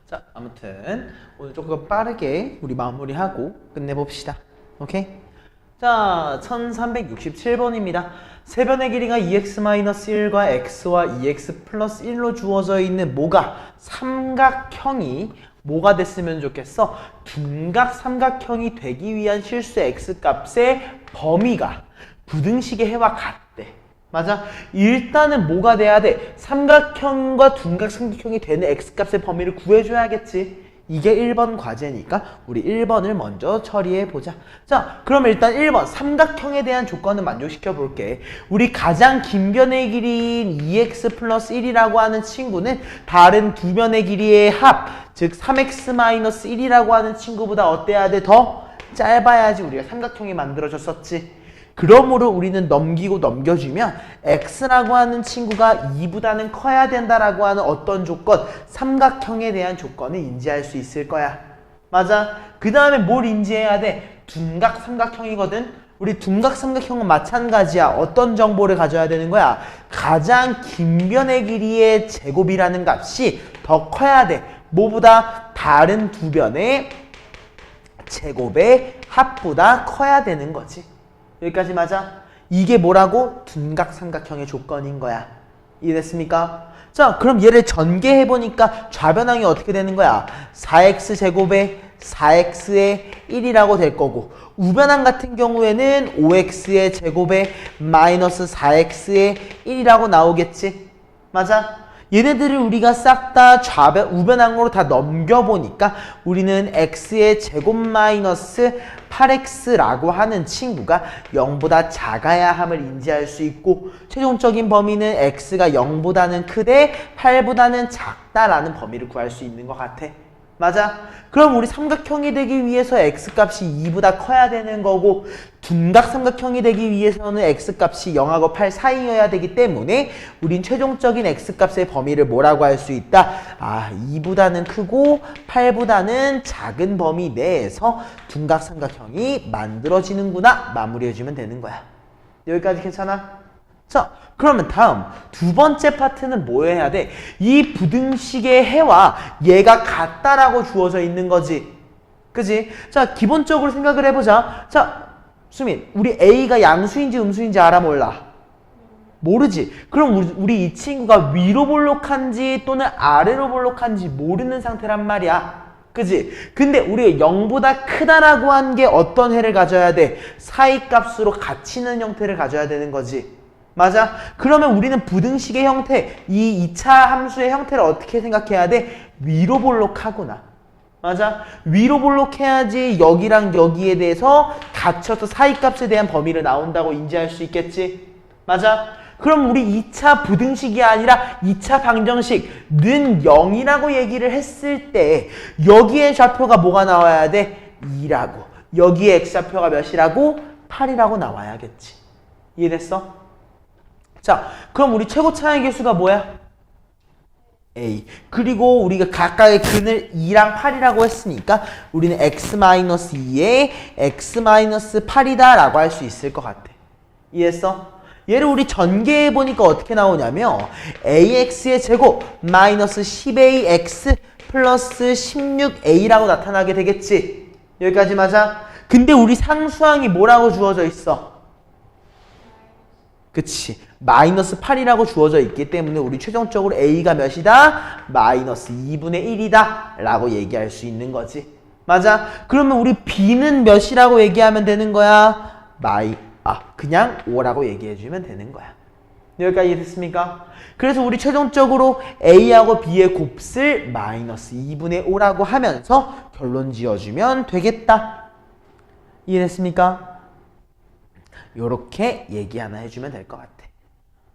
자, 아무튼 오늘 조금 빠르게 우리 마무리하고 끝내봅시다. 오케이? 자, 1367번입니다. 세변의 길이가 2x-1과 x와 2x 플러스 1로 주어져 있는 뭐가 삼각형이 뭐가 됐으면 좋겠어? 둔각 삼각형이 되기 위한 실수 x값의 범위가 부등식의 해와 같대. 맞아? 일단은 뭐가 돼야 돼? 삼각형과 둔각 삼각형이 되는 x값의 범위를 구해줘야겠지. 이게 1번 과제니까 우리 1번을 먼저 처리해보자. 자, 그럼 일단 1번 삼각형에 대한 조건을 만족시켜 볼게. 우리 가장 긴 변의 길이인 2x 플러스 1이라고 하는 친구는 다른 두 변의 길이의 합, 즉 3x 마이너스 1이라고 하는 친구보다 어때야 돼? 더 짧아야지 우리가 삼각형이 만들어졌었지. 그러므로 우리는 넘기고 넘겨주면 x라고 하는 친구가 2보다는 커야 된다라고 하는 어떤 조건, 삼각형에 대한 조건을 인지할 수 있을 거야. 맞아? 그 다음에 뭘 인지해야 돼? 둔각 삼각형이거든? 우리 둔각 삼각형은 마찬가지야. 어떤 정보를 가져야 되는 거야? 가장 긴 변의 길이의 제곱이라는 값이 더 커야 돼. 뭐보다? 다른 두 변의 제곱의 합보다 커야 되는 거지. 여기까지 맞아? 이게 뭐라고? 둔각 삼각형의 조건인 거야. 이해됐습니까? 자, 그럼 얘를 전개해보니까 좌변항이 어떻게 되는 거야? 4x 제곱에 4x의 1이라고 될 거고, 우변항 같은 경우에는 5x의 제곱에 마이너스 4x의 1이라고 나오겠지? 맞아? 얘네들을 우리가 싹 다 우변항으로 다 넘겨보니까 우리는 x의 제곱 마이너스 8x라고 하는 친구가 0보다 작아야 함을 인지할 수 있고, 최종적인 범위는 x가 0보다는 크되 8보다는 작다라는 범위를 구할 수 있는 것 같아. 맞아? 그럼 우리 삼각형이 되기 위해서 x값이 2보다 커야 되는 거고, 둔각 삼각형이 되기 위해서는 x값이 0하고 8 사이여야 되기 때문에 우린 최종적인 x값의 범위를 뭐라고 할 수 있다? 아, 2보다는 크고 8보다는 작은 범위 내에서 둔각 삼각형이 만들어지는구나 마무리해주면 되는 거야. 여기까지 괜찮아? 자, 그러면 다음 두 번째 파트는 뭐 해야 돼? 이 부등식의 해와 얘가 같다라고 주어져 있는 거지. 그지? 자, 기본적으로 생각을 해보자. 자, 수민, 우리 A가 양수인지 음수인지 알아 몰라? 모르지? 그럼 우리 이 친구가 위로 볼록한지 또는 아래로 볼록한지 모르는 상태란 말이야. 그지? 근데 우리가 0보다 크다라고 한 게 어떤 해를 가져야 돼? 사이값으로 갇히는 형태를 가져야 되는 거지. 맞아? 그러면 우리는 부등식의 형태, 이 2차 함수의 형태를 어떻게 생각해야 돼? 위로 볼록하구나. 맞아? 위로 볼록해야지 여기랑 여기에 대해서 갇혀서 사이값에 대한 범위를 나온다고 인지할 수 있겠지? 맞아? 그럼 우리 2차 부등식이 아니라 2차 방정식는 0이라고 얘기를 했을 때 여기에 좌표가 뭐가 나와야 돼? 2라고. 여기에 x좌표가 몇이라고? 8이라고 나와야겠지. 이해됐어? 자, 그럼 우리 최고 차의 개수가 뭐야? A. 그리고 우리가 각각의 근을 2랑 8이라고 했으니까 우리는 x-2에 x-8이다 라고 할 수 있을 것 같아. 이해했어? 얘를 우리 전개해보니까 어떻게 나오냐면 ax의 제곱 마이너스 10ax 플러스 16a라고 나타나게 되겠지. 여기까지 맞아? 근데 우리 상수항이 뭐라고 주어져 있어? 그치. 마이너스 8이라고 주어져 있기 때문에 우리 최종적으로 A가 몇이다? 마이너스 2분의 1이다 라고 얘기할 수 있는 거지. 맞아? 그러면 우리 B는 몇이라고 얘기하면 되는 거야? 그냥 5라고 얘기해주면 되는 거야. 여기까지 이해됐습니까? 그래서 우리 최종적으로 A하고 B의 곱슬 마이너스 2분의 5라고 하면서 결론 지어주면 되겠다. 이해됐습니까? 요렇게 얘기 하나 해주면 될 것 같아.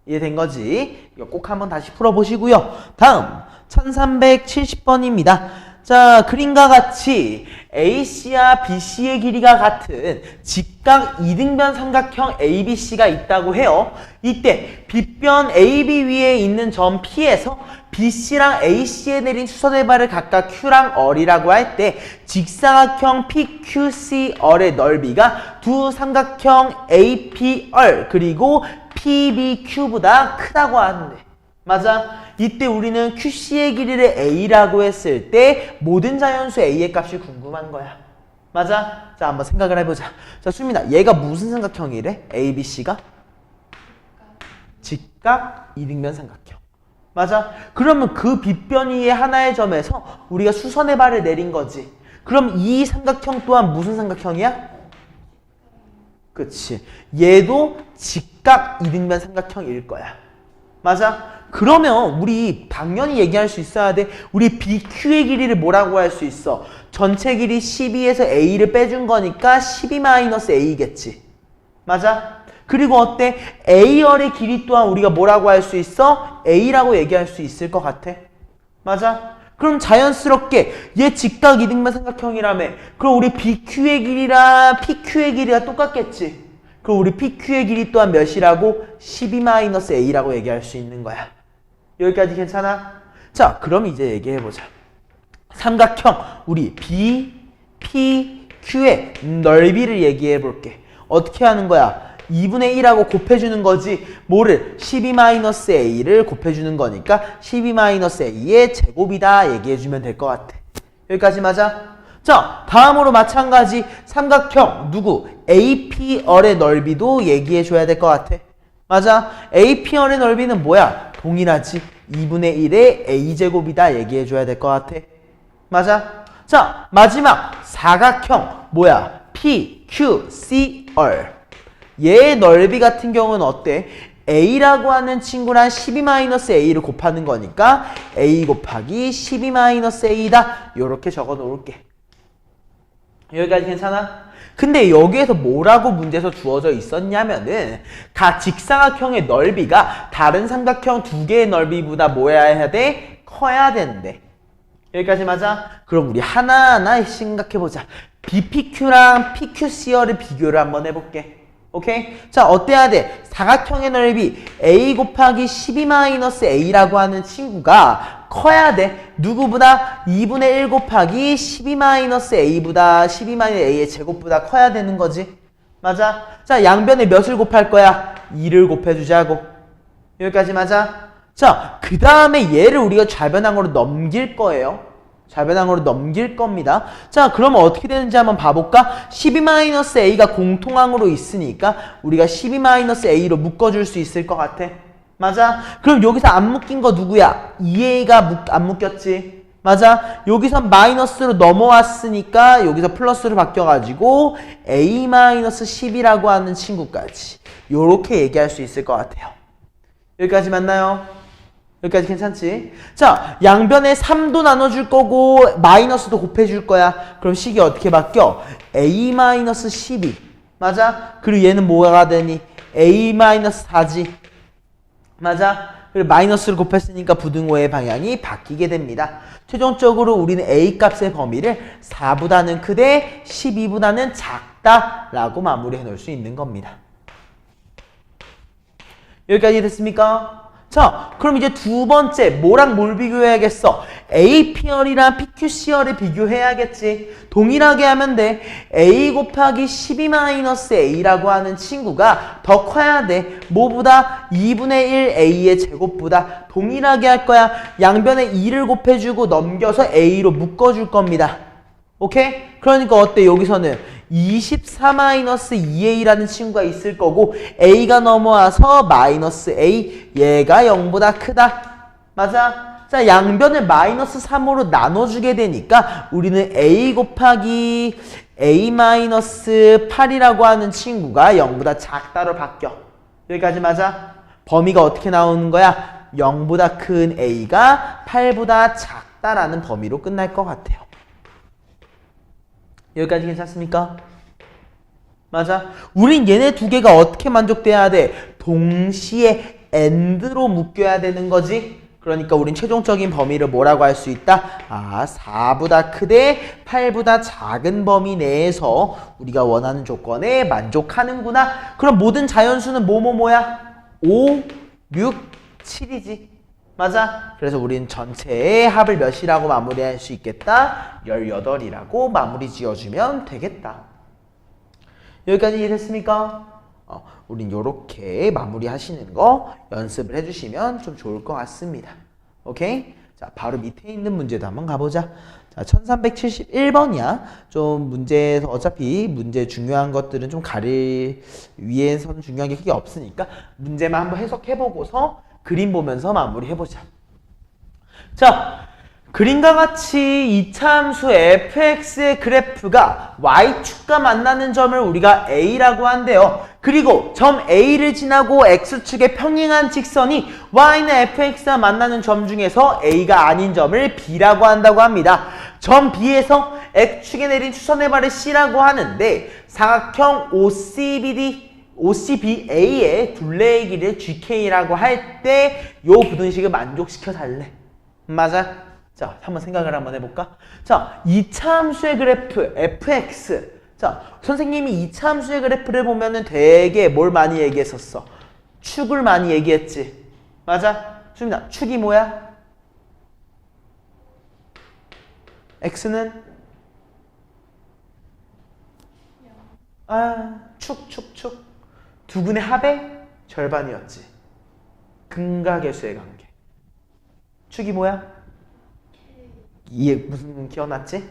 이해된 거지? 이거 꼭 한번 다시 풀어보시고요. 다음 1370번입니다. 자, 그림과 같이 AC와 BC의 길이가 같은 직각 이등변 삼각형 ABC가 있다고 해요. 이때 빗변 AB 위에 있는 점 P에서 BC랑 AC에 내린 수선의 발을 각각 Q랑 R이라고 할 때 직사각형 PQCR의 넓이가 두 삼각형 APR 그리고 PBQ보다 크다고 하는데, 맞아? 이때 우리는 QC의 길이를 A라고 했을 때 모든 자연수 A의 값이 궁금한 거야. 맞아? 자, 한번 생각을 해보자. 자, 수민아, 얘가 무슨 삼각형이래? ABC가? 직각 이등변 삼각형. 맞아? 그러면 그 빗변 위의 하나의 점에서 우리가 수선의 발을 내린 거지. 그럼 이 삼각형 또한 무슨 삼각형이야? 그치. 얘도 직각 이등변 삼각형일 거야. 맞아? 그러면 우리 당연히 얘기할 수 있어야 돼. 우리 BQ의 길이를 뭐라고 할 수 있어? 전체 길이 12에서 A를 빼준 거니까 12-A겠지. 맞아? 그리고 어때? A열의 길이 또한 우리가 뭐라고 할 수 있어? A라고 얘기할 수 있을 것 같아. 맞아? 그럼 자연스럽게 얘 직각 이등변 삼각형이라며. 그럼 우리 BQ의 길이랑 PQ의 길이가 똑같겠지. 그럼 우리 PQ의 길이 또한 몇이라고? 12-A라고 얘기할 수 있는 거야. 여기까지 괜찮아? 자, 그럼 이제 얘기해보자. 삼각형 우리 B, P, Q의 넓이를 얘기해볼게. 어떻게 하는 거야? 2분의 1하고 곱해주는 거지. 뭐를? 12-A를 곱해주는 거니까 12-A의 제곱이다 얘기해주면 될 것 같아. 여기까지 맞아? 자, 다음으로 마찬가지 삼각형 누구? APR의 넓이도 얘기해줘야 될 것 같아. 맞아? APR의 넓이는 뭐야? 동일하지. 2분의 1의 A제곱이다 얘기해줘야 될 것 같아. 맞아? 자, 마지막 사각형 뭐야? PQCR. 얘의 넓이 같은 경우는 어때? A라고 하는 친구랑 12-A를 곱하는 거니까 A 곱하기 12-A다. 이렇게 적어 놓을게. 여기까지 괜찮아? 근데 여기에서 뭐라고 문제에서 주어져 있었냐면은 각 직사각형의 넓이가 다른 삼각형 두 개의 넓이보다 뭐야 해야 돼? 커야 되는데. 여기까지 맞아? 그럼 우리 하나하나 생각해보자. BPQ랑 PQCR의 비교를 한번 해볼게. 오케이? 자, 어때야 돼? 사각형의 넓이 A 곱하기 12-A라고 하는 친구가 커야 돼. 누구보다? 2분의 1 곱하기 12-A보다 12-A의 제곱보다 커야 되는 거지. 맞아? 자, 양변에 몇을 곱할 거야? 2를 곱해주자고. 여기까지 맞아? 자, 그 다음에 얘를 우리가 좌변항으로 넘길 거예요. 좌변항으로 넘길 겁니다. 자, 그러면 어떻게 되는지 한번 봐볼까? 12-A가 공통항으로 있으니까 우리가 12-A로 묶어줄 수 있을 것 같아. 맞아? 그럼 여기서 안 묶인 거 누구야? 2A가 안 묶였지. 맞아? 여기서 마이너스로 넘어왔으니까 여기서 플러스로 바뀌어가지고 A-10이라고 하는 친구까지 요렇게 얘기할 수 있을 것 같아요. 여기까지 맞나요? 여기까지 괜찮지? 자, 양변에 3도 나눠줄 거고 마이너스도 곱해줄 거야. 그럼 식이 어떻게 바뀌어? A-12 맞아? 그리고 얘는 뭐가 되니? A-4지 맞아? 그리고 마이너스를 곱했으니까 부등호의 방향이 바뀌게 됩니다. 최종적으로 우리는 A 값의 범위를 4보다는 크되 12보다는 작다 라고 마무리해 놓을 수 있는 겁니다. 여기까지 됐습니까? 자, 그럼 이제 두 번째 뭐랑 뭘 비교해야겠어? APR이랑 PQCR을 비교해야겠지. 동일하게 하면 돼. A 곱하기 12-A라고 하는 친구가 더 커야 돼. 뭐보다? 2분의 1 A의 제곱보다. 동일하게 할 거야. 양변에 2를 곱해주고 넘겨서 A로 묶어줄 겁니다. 오케이? 그러니까 어때? 여기서는 24-2A라는 친구가 있을 거고 A가 넘어와서 마이너스 A 얘가 0보다 크다. 맞아? 자, 양변을 마이너스 3으로 나눠주게 되니까 우리는 A 곱하기 A-8이라고 하는 친구가 0보다 작다로 바뀌어. 여기까지 맞아? 범위가 어떻게 나오는 거야? 0보다 큰 A가 8보다 작다라는 범위로 끝날 것 같아요. 여기까지 괜찮습니까? 맞아? 우린 얘네 두 개가 어떻게 만족돼야 돼? 동시에 AND로 묶여야 되는 거지? 그러니까 우린 최종적인 범위를 뭐라고 할 수 있다? 4보다 크되 8보다 작은 범위 내에서 우리가 원하는 조건에 만족하는구나. 그럼 모든 자연수는 뭐야? 5, 6, 7이지. 맞아? 그래서 우린 전체의 합을 몇이라고 마무리할 수 있겠다? 18이라고 마무리 지어주면 되겠다. 여기까지 이해됐습니까? 우린 요렇게 마무리하시는 거 연습을 해주시면 좀 좋을 것 같습니다. 오케이? 자, 바로 밑에 있는 문제도 한번 가보자. 자, 1371번이야. 좀 문제에서 어차피 문제 중요한 것들은 좀 가릴 위에서는 중요한 게 크게 없으니까 문제만 한번 해석해보고서 그림 보면서 마무리해보자. 자, 그림과 같이 이차함수의 fx의 그래프가 y축과 만나는 점을 우리가 a라고 한대요. 그리고 점 a를 지나고 x축에 평행한 직선이 y는 fx와 만나는 점 중에서 a가 아닌 점을 b라고 한다고 합니다. 점 b에서 x축에 내린 추선의 발을 c라고 하는데 사각형 OCBA의 둘레의 길이를 gk라고 할 때 요 부등식을 만족시켜 달래. 맞아? 자, 한번 생각을 한번 해볼까? 자, 이차함수의 그래프 fx. 자, 선생님이 이차함수의 그래프를 보면은 되게 뭘 많이 얘기했었어? 축을 많이 얘기했지. 맞아? 수민아, 축이 뭐야? x는? 축. 두근의 합의 절반이었지. 근각계수의 관계. 축이 뭐야? 이해 무슨 기억났지?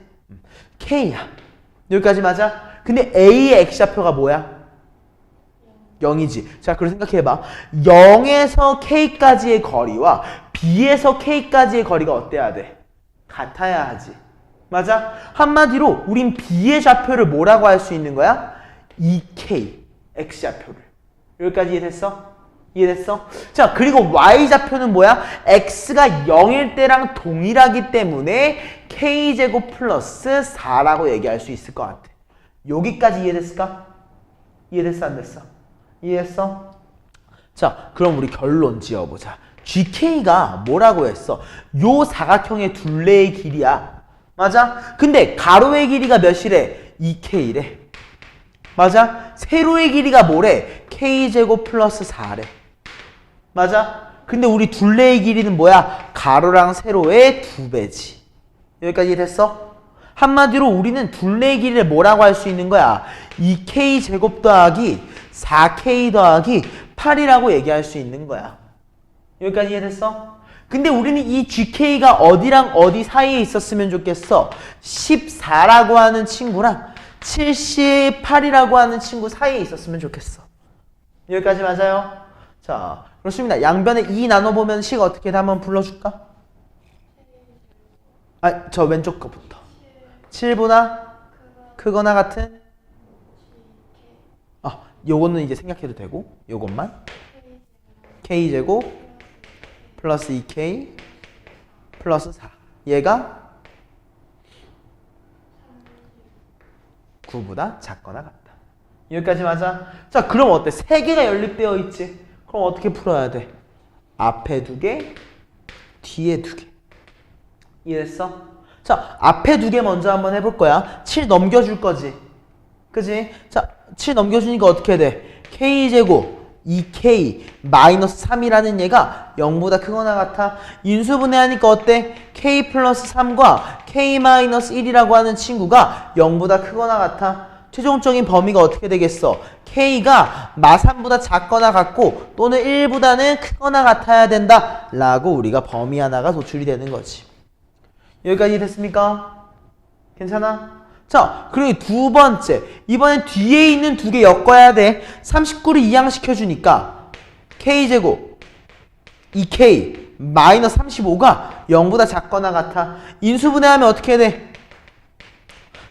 K야. 여기까지 맞아? 근데 A의 X좌표가 뭐야? 0이지. 자, 그럼 생각해봐. 0에서 K까지의 거리와 B에서 K까지의 거리가 어때야 돼? 같아야 하지. 맞아? 한마디로 우린 B의 좌표를 뭐라고 할 수 있는 거야? 2K X좌표를. 여기까지 이해됐어? 이해됐어? 자, 그리고 y좌표는 뭐야? x가 0일 때랑 동일하기 때문에 k제곱 플러스 4라고 얘기할 수 있을 것 같아. 여기까지 이해됐을까? 이해됐어? 안 됐어? 이해했어? 자, 그럼 우리 결론 지어보자. gk가 뭐라고 했어? 요 사각형의 둘레의 길이야. 맞아? 근데 가로의 길이가 몇이래? 2k래. 맞아? 세로의 길이가 뭐래? k제곱 플러스 4래. 맞아? 근데 우리 둘레의 길이는 뭐야? 가로랑 세로의 2배지. 여기까지 됐어? 한마디로 우리는 둘레의 길이를 뭐라고 할 수 있는 거야? 2k 제곱 더하기 4k 더하기 8이라고 얘기할 수 있는 거야. 여기까지 이해됐어? 근데 우리는 이 gk가 어디랑 어디 사이에 있었으면 좋겠어? 14라고 하는 친구랑 78이라고 하는 친구 사이에 있었으면 좋겠어. 여기까지 맞아요? 자, 그렇습니다. 양변에 2 나눠보면 식 어떻게 한번 불러줄까? 저 왼쪽 거부터. 7보다 크거나 같은? 요거는 이제 생략해도 되고, 요것만. k제곱 플러스 2k 플러스 4. 얘가 9보다 작거나 같다. 여기까지 맞아? 자, 그럼 어때? 3개가 연립되어 있지? 그럼 어떻게 풀어야 돼? 앞에 2개, 뒤에 2개. 이해됐어? 자, 앞에 2개 먼저 한번 해볼 거야. 7 넘겨줄 거지? 그지? 자, 7 넘겨주니까 어떻게 돼? k제곱 2k 마이너스 3이라는 얘가 0보다 크거나 같아. 인수분해하니까 어때? k 플러스 3과 k 마이너스 1이라고 하는 친구가 0보다 크거나 같아. 최종적인 범위가 어떻게 되겠어? k가 마3보다 작거나 같고 또는 1보다는 크거나 같아야 된다 라고 우리가 범위 하나가 도출이 되는 거지. 여기까지 됐습니까? 괜찮아? 자, 그리고 두 번째. 이번엔 뒤에 있는 2개 엮어야 돼. 39를 이항시켜주니까 k제곱 2k 마이너스 35가 0보다 작거나 같아. 인수분해하면 어떻게 돼?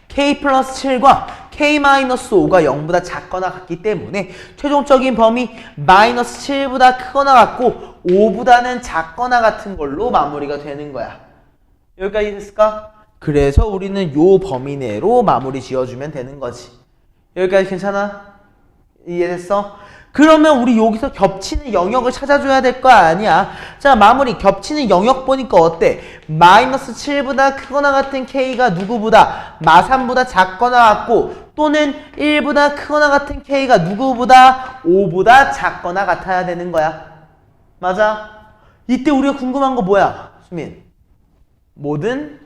k 플러스 7과 k 마이너스 5가 0보다 작거나 같기 때문에 최종적인 범위 마이너스 7보다 크거나 같고 5보다는 작거나 같은 걸로 마무리가 되는 거야. 여기까지 됐을까? 그래서 우리는 요 범위 내로 마무리 지어주면 되는 거지. 여기까지 괜찮아? 이해됐어? 그러면 우리 여기서 겹치는 영역을 찾아줘야 될 거 아니야. 자, 마무리. 겹치는 영역 보니까 어때? 마이너스 7보다 크거나 같은 k가 누구보다? 마3보다 작거나 같고 또는 1보다 크거나 같은 k가 누구보다? 5보다 작거나 같아야 되는 거야. 맞아? 이때 우리가 궁금한 거 뭐야? 수민. 모든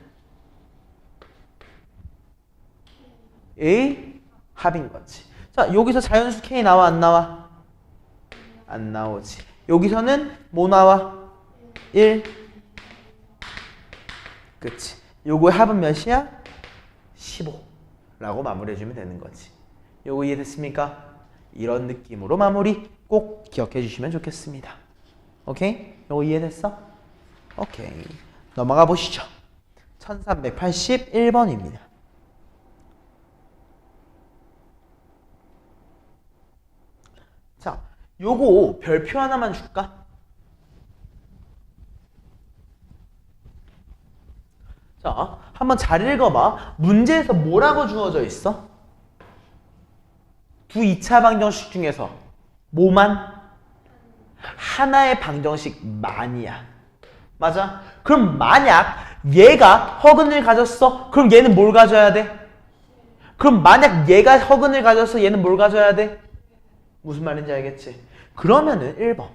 A 합인 거지. 자, 여기서 자연수 K 나와 안 나와? 안 나오지. 여기서는 뭐 나와? 1. 그치. 요거의 합은 몇이야? 15라고 마무리해주면 되는 거지. 요거 이해됐습니까? 이런 느낌으로 마무리 꼭 기억해 주시면 좋겠습니다. 오케이? 요거 이해됐어? 오케이. 넘어가 보시죠. 1381번입니다. 자, 요거 별표 하나만 줄까? 자, 한번 잘 읽어봐. 문제에서 뭐라고 주어져 있어? 두 2차 방정식 중에서 뭐만? 하나의 방정식만이야. 맞아? 그럼 만약 얘가 허근을 가졌어? 그럼 얘는 뭘 가져야 돼? 그럼 만약 얘가 허근을 가졌어? 얘는 뭘 가져야 돼? 무슨 말인지 알겠지? 그러면은 1번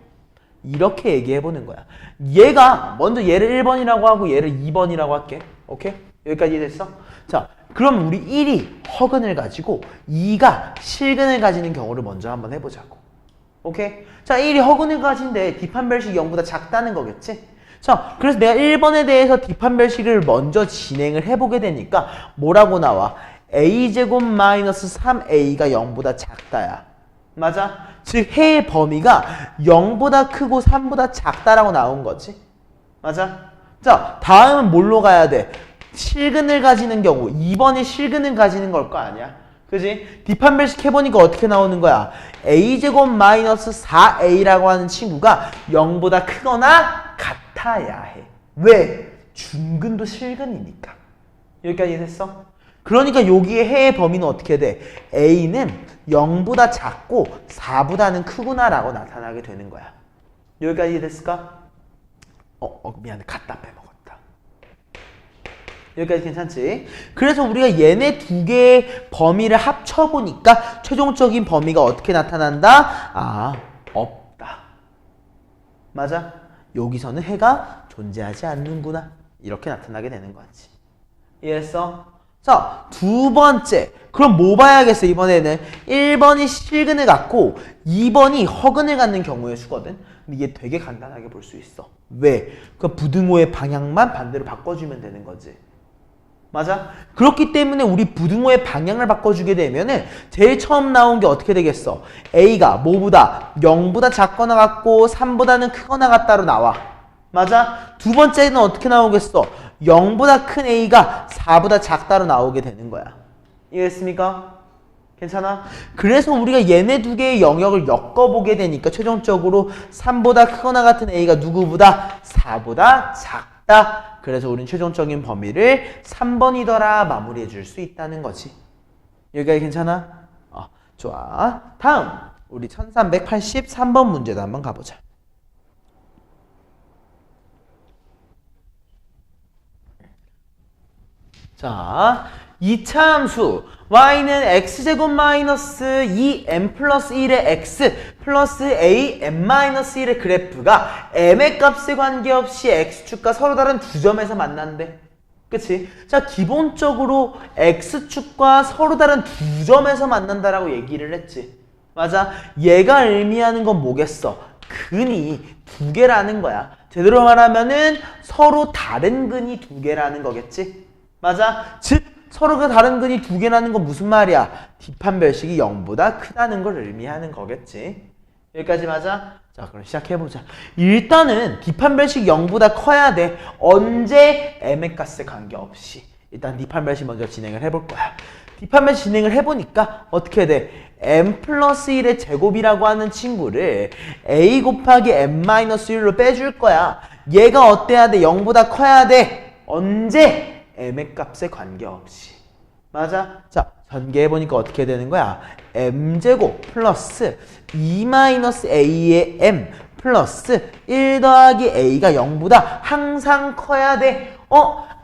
이렇게 얘기해보는 거야. 얘가 먼저 얘를 1번이라고 하고 얘를 2번이라고 할게. 오케이? 여기까지 이해됐어? 자, 그럼 우리 1이 허근을 가지고 2가 실근을 가지는 경우를 먼저 한번 해보자고. 오케이? 자, 1이 허근을 가진데 뒷판별식이 0보다 작다는 거겠지? 자, 그래서 내가 1번에 대해서 뒷판별식을 먼저 진행을 해보게 되니까 뭐라고 나와? a제곱 마이너스 3a가 0보다 작다야. 맞아? 즉 해의 범위가 0보다 크고 3보다 작다라고 나온 거지. 맞아? 자, 다음은 뭘로 가야 돼? 실근을 가지는 경우 2번이 실근을 가지는 걸 거 아니야? 그지? 뒷판별식 해보니까 어떻게 나오는 거야? a제곱 마이너스 4a라고 하는 친구가 0보다 크거나 같아야 해. 왜? 중근도 실근이니까. 여기까지 됐어? 그러니까 여기에 해의 범위는 어떻게 돼? a는 0보다 작고 4보다는 크구나라고 나타나게 되는 거야. 여기까지 됐을까? 미안해. 갖다 빼먹었다. 여기까지 괜찮지? 그래서 우리가 얘네 두 개의 범위를 합쳐보니까 최종적인 범위가 어떻게 나타난다? 아, 없다. 맞아? 여기서는 해가 존재하지 않는구나. 이렇게 나타나게 되는 거지. 이해했어? 자, 두 번째. 그럼 뭐 봐야겠어, 이번에는? 1번이 실근을 갖고 2번이 허근을 갖는 경우의 수거든. 근데 이게 되게 간단하게 볼 수 있어. 왜? 그 부등호의 방향만 반대로 바꿔주면 되는 거지. 맞아? 그렇기 때문에 우리 부등호의 방향을 바꿔주게 되면은 제일 처음 나온 게 어떻게 되겠어? A가 뭐보다 0보다 작거나 같고 3보다는 크거나 같다로 나와. 맞아? 두 번째는 어떻게 나오겠어? 0보다 큰 A가 4보다 작다로 나오게 되는 거야. 이해했습니까? 괜찮아? 그래서 우리가 얘네 두 개의 영역을 엮어보게 되니까 최종적으로 3보다 크거나 같은 A가 누구보다 4보다 작다. 그래서 우리는 최종적인 범위를 3번이더라 마무리해 줄 수 있다는 거지. 여기까지 괜찮아? 좋아. 다음 우리 1383번 문제도 한번 가보자. 자, 이차함수 y는 x제곱 마이너스 2m 플러스 1의 x 플러스 a m 마이너스 1의 그래프가 m의 값에 관계없이 x축과 서로 다른 두 점에서 만난대. 그치? 자, 기본적으로 x축과 서로 다른 두 점에서 만난다라고 얘기를 했지. 맞아? 얘가 의미하는 건 뭐겠어? 근이 두 개라는 거야. 제대로 말하면은 서로 다른 근이 두 개라는 거겠지? 맞아? 즉 서로가 다른 근이 두 개라는 건 무슨 말이야? 뒷판별식이 0보다 크다는 걸 의미하는 거겠지. 여기까지 맞아? 자, 그럼 시작해보자. 일단은 뒷판별식이 0보다 커야 돼. 언제? m의 값에 관계없이. 일단 뒷판별식 먼저 진행을 해볼 거야. 뒷판별식 진행을 해보니까 어떻게 돼? m 플러스 1의 제곱이라고 하는 친구를 a 곱하기 m 마이너스 1로 빼줄 거야. 얘가 어때야 돼? 0보다 커야 돼. 언제? m의 값에 관계없이. 맞아? 자, 전개해보니까 어떻게 되는 거야? m제곱 플러스 2-a의 m 플러스 1 더하기 a가 0보다 항상 커야 돼.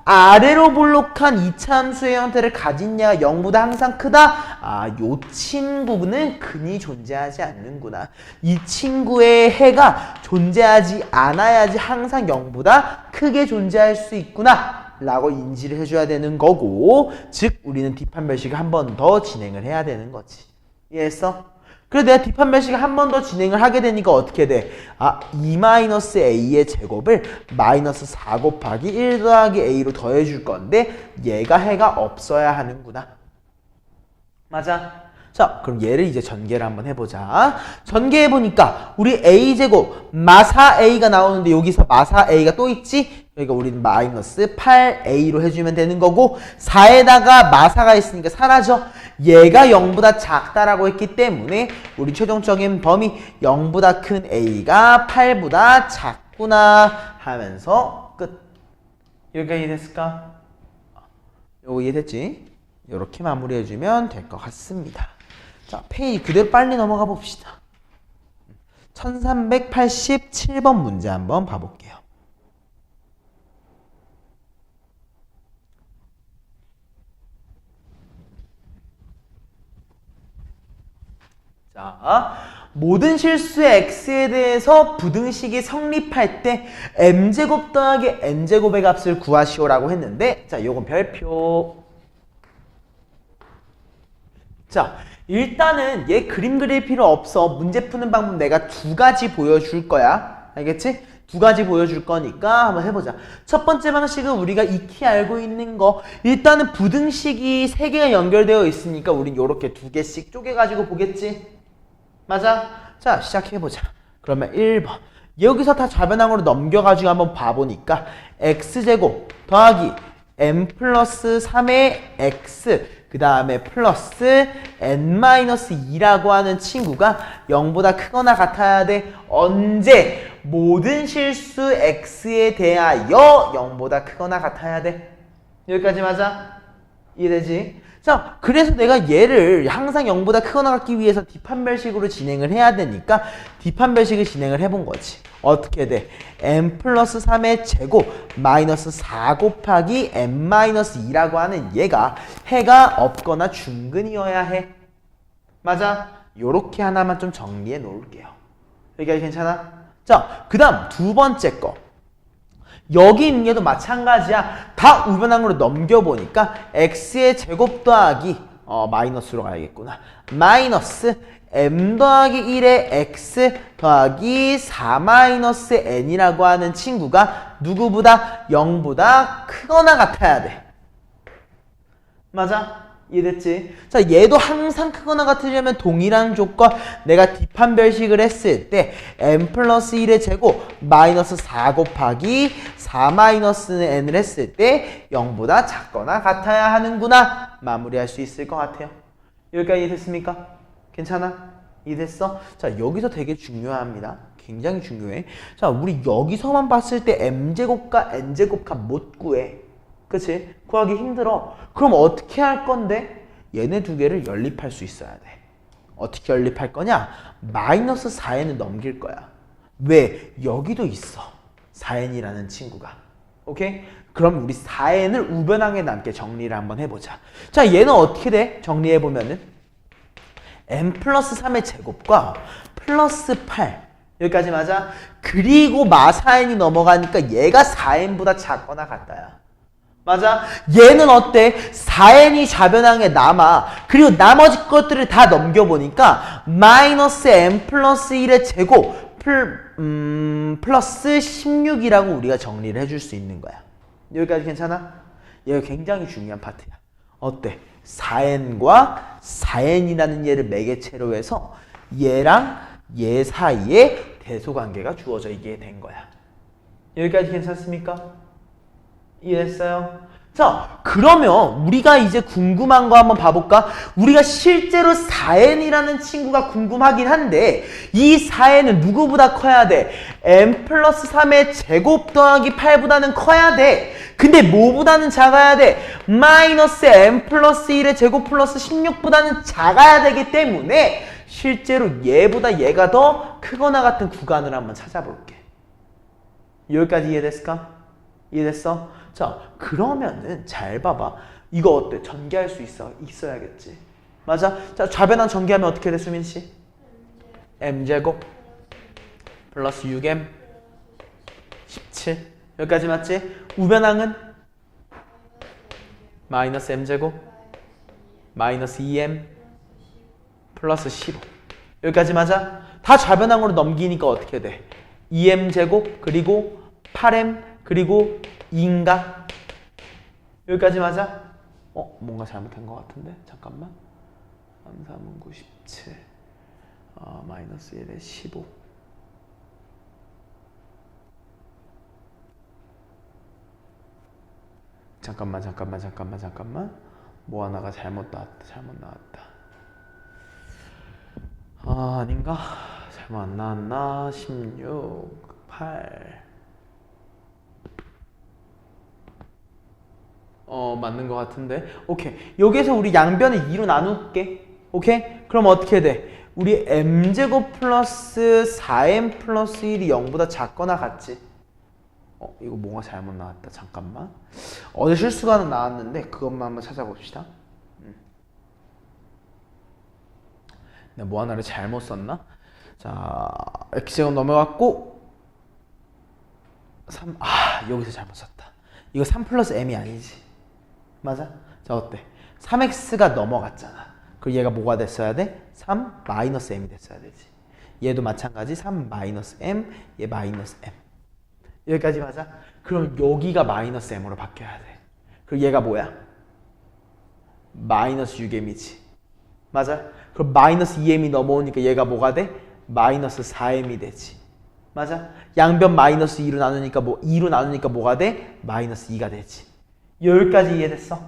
아래로 볼록한 이차함수의 형태를 가진 얘가 0보다 항상 크다? 요 친구는 근이 존재하지 않는구나. 이 친구의 해가 존재하지 않아야지 항상 0보다 크게 존재할 수 있구나 라고 인지를 해줘야 되는 거고, 즉 우리는 뒷판별식을 한 번 더 진행을 해야 되는 거지. 이해했어? 그래서 내가 뒷판별식을 한 번 더 진행을 하게 되니까 어떻게 돼? 2-a의 제곱을 마이너스 4 곱하기 1 더하기 a로 더해줄 건데 얘가 해가 없어야 하는구나. 맞아? 자, 그럼 얘를 이제 전개를 한번 해보자. 전개해보니까 우리 a제곱 마사 a가 나오는데 여기서 마사 a가 또 있지? 그러니까 우리는 마이너스 8a로 해주면 되는 거고 4에다가 마사가 있으니까 사라져. 얘가 0보다 작다라고 했기 때문에 우리 최종적인 범위 0보다 큰 a가 8보다 작구나 하면서 끝. 여기까지 이해됐을까? 요거 이해됐지? 이렇게 마무리해주면 될 것 같습니다. 자, 페이지 그대로 빨리 넘어가 봅시다. 1387번 문제 한번 봐볼게요. 자, 모든 실수의 x에 대해서 부등식이 성립할 때 m제곱 더하기 n제곱의 값을 구하시오라고 했는데 자, 요건 별표. 자, 일단은 얘 그림 그릴 필요 없어. 문제 푸는 방법 내가 두 가지 보여줄 거야. 알겠지? 두 가지 보여줄 거니까 한번 해보자. 첫 번째 방식은 우리가 익히 알고 있는 거. 일단은 부등식이 세 개가 연결되어 있으니까 우린 요렇게 두 개씩 쪼개가지고 보겠지? 맞아? 자, 시작해보자. 그러면 1번. 여기서 다 좌변항으로 넘겨가지고 한번 봐보니까 x제곱 더하기 m 플러스 3의 x 그 다음에 플러스 n-2라고 하는 친구가 0보다 크거나 같아야 돼. 언제? 모든 실수 x에 대하여 0보다 크거나 같아야 돼. 여기까지 맞아? 이해되지? 자, 그래서 내가 얘를 항상 0보다 크거나 같기 위해서 뒷판별식으로 진행을 해야 되니까 뒷판별식을 진행을 해본 거지. 어떻게 돼? m 플러스 3의 제곱 마이너스 4 곱하기 n-2라고 하는 얘가 해가 없거나 중근이어야 해. 맞아? 요렇게 하나만 좀 정리해 놓을게요. 여기까지 괜찮아? 자, 그 다음 두 번째 거. 여기 있는 게도 마찬가지야. 다 우변항으로 넘겨보니까 x의 제곱 더하기 마이너스로 가야겠구나. 마이너스 m 더하기 1의 x 더하기 4 마이너스 n이라고 하는 친구가 누구보다 0보다 크거나 같아야 돼. 맞아? 이해됐지? 자, 얘도 항상 크거나 같으려면 동일한 조건 내가 뒷판별식을 했을 때 m 플러스 1의 제곱 마이너스 4 곱하기 4 마이너스 n을 했을 때 0보다 작거나 같아야 하는구나 마무리할 수 있을 것 같아요. 여기까지 이해됐습니까? 괜찮아? 이해됐어? 자, 여기서 되게 중요합니다. 굉장히 중요해. 자, 우리 여기서만 봤을 때 m제곱과 n제곱 값 못 구해. 그치? 구하기 힘들어. 그럼 어떻게 할 건데? 얘네 두 개를 연립할 수 있어야 돼. 어떻게 연립할 거냐? 마이너스 4n을 넘길 거야. 왜? 여기도 있어. 4n이라는 친구가. 오케이? 그럼 우리 4n을 우변항에 남게 정리를 한번 해보자. 자, 얘는 어떻게 돼? 정리해보면은 m 플러스 3의 제곱과 플러스 8 여기까지 맞아? 그리고 마4n이 넘어가니까 얘가 4n보다 작거나 같다야. 맞아? 얘는 어때? 4n이 좌변항에 남아. 그리고 나머지 것들을 다 넘겨보니까 마이너스 m 플러스 1의 제곱 플러스 16이라고 우리가 정리를 해줄 수 있는 거야. 여기까지 괜찮아? 얘가 굉장히 중요한 파트야. 어때? 4n과 4n이라는 얘를 매개체로 해서 얘랑 얘 사이에 대소관계가 주어져 있게 된 거야. 여기까지 괜찮습니까? 이해했어요? 자, 그러면 우리가 이제 궁금한 거 한번 봐볼까? 우리가 실제로 4n이라는 친구가 궁금하긴 한데 이 4n은 누구보다 커야 돼? m 플러스 3의 제곱 더하기 8보다는 커야 돼. 근데 뭐보다는 작아야 돼? 마이너스 m 플러스 1의 제곱 플러스 16보다는 작아야 되기 때문에 실제로 얘보다 얘가 더 크거나 같은 구간을 한번 찾아볼게. 여기까지 이해됐을까? 이해됐어? 자, 그러면은 잘 봐봐. 이거 어때? 전개할 수 있어야겠지. 맞아? 자, 좌변항 전개하면 어떻게 돼, 수민 씨? m제곱 플러스 6m 17 여기까지 맞지? 우변항은 마이너스 m제곱 마이너스 2m 플러스 15. 여기까지 맞아? 다 좌변항으로 넘기니까 어떻게 돼? 2m제곱 그리고 8m 그리고 2인가? 여기까지 맞아? 뭔가 잘못한 것 같은데? 잠깐만. 3, 3은 97. 마이너스 1에 15. 잠깐만. 뭐 하나가 잘못 나왔다. 아닌가? 잘못 안 나왔나? 16, 8. 맞는 것 같은데. 오케이. 여기에서 우리 양변을 2로 나눌게. 오케이? 그럼 어떻게 돼? 우리 m제곱 플러스 4m 플러스 1이 0보다 작거나 같지? 이거 뭐가 잘못 나왔다. 잠깐만. 어제 실수가 나왔는데 그것만 한번 찾아봅시다. 내가 뭐 하나를 잘못 썼나? 자, x제곱 넘어갔고 3, 여기서 잘못 썼다. 이거 3 플러스 m이 아니지. 맞아? 자, 어때? 3x가 넘어갔잖아. 그럼 얘가 뭐가 됐어야 돼? 3 마이너스 m이 됐어야 되지. 얘도 마찬가지 3 마이너스 m, 얘 마이너스 m. 여기까지 맞아? 그럼 여기가 마이너스 m으로 바뀌어야 돼. 그럼 얘가 뭐야? 마이너스 6m이지. 맞아? 그럼 마이너스 2m이 넘어오니까 얘가 뭐가 돼? 마이너스 4m이 되지. 맞아? 양변 마이너스 2로 나누니까 2로 나누니까 뭐가 돼? 마이너스 2가 되지. 여기까지 이해됐어?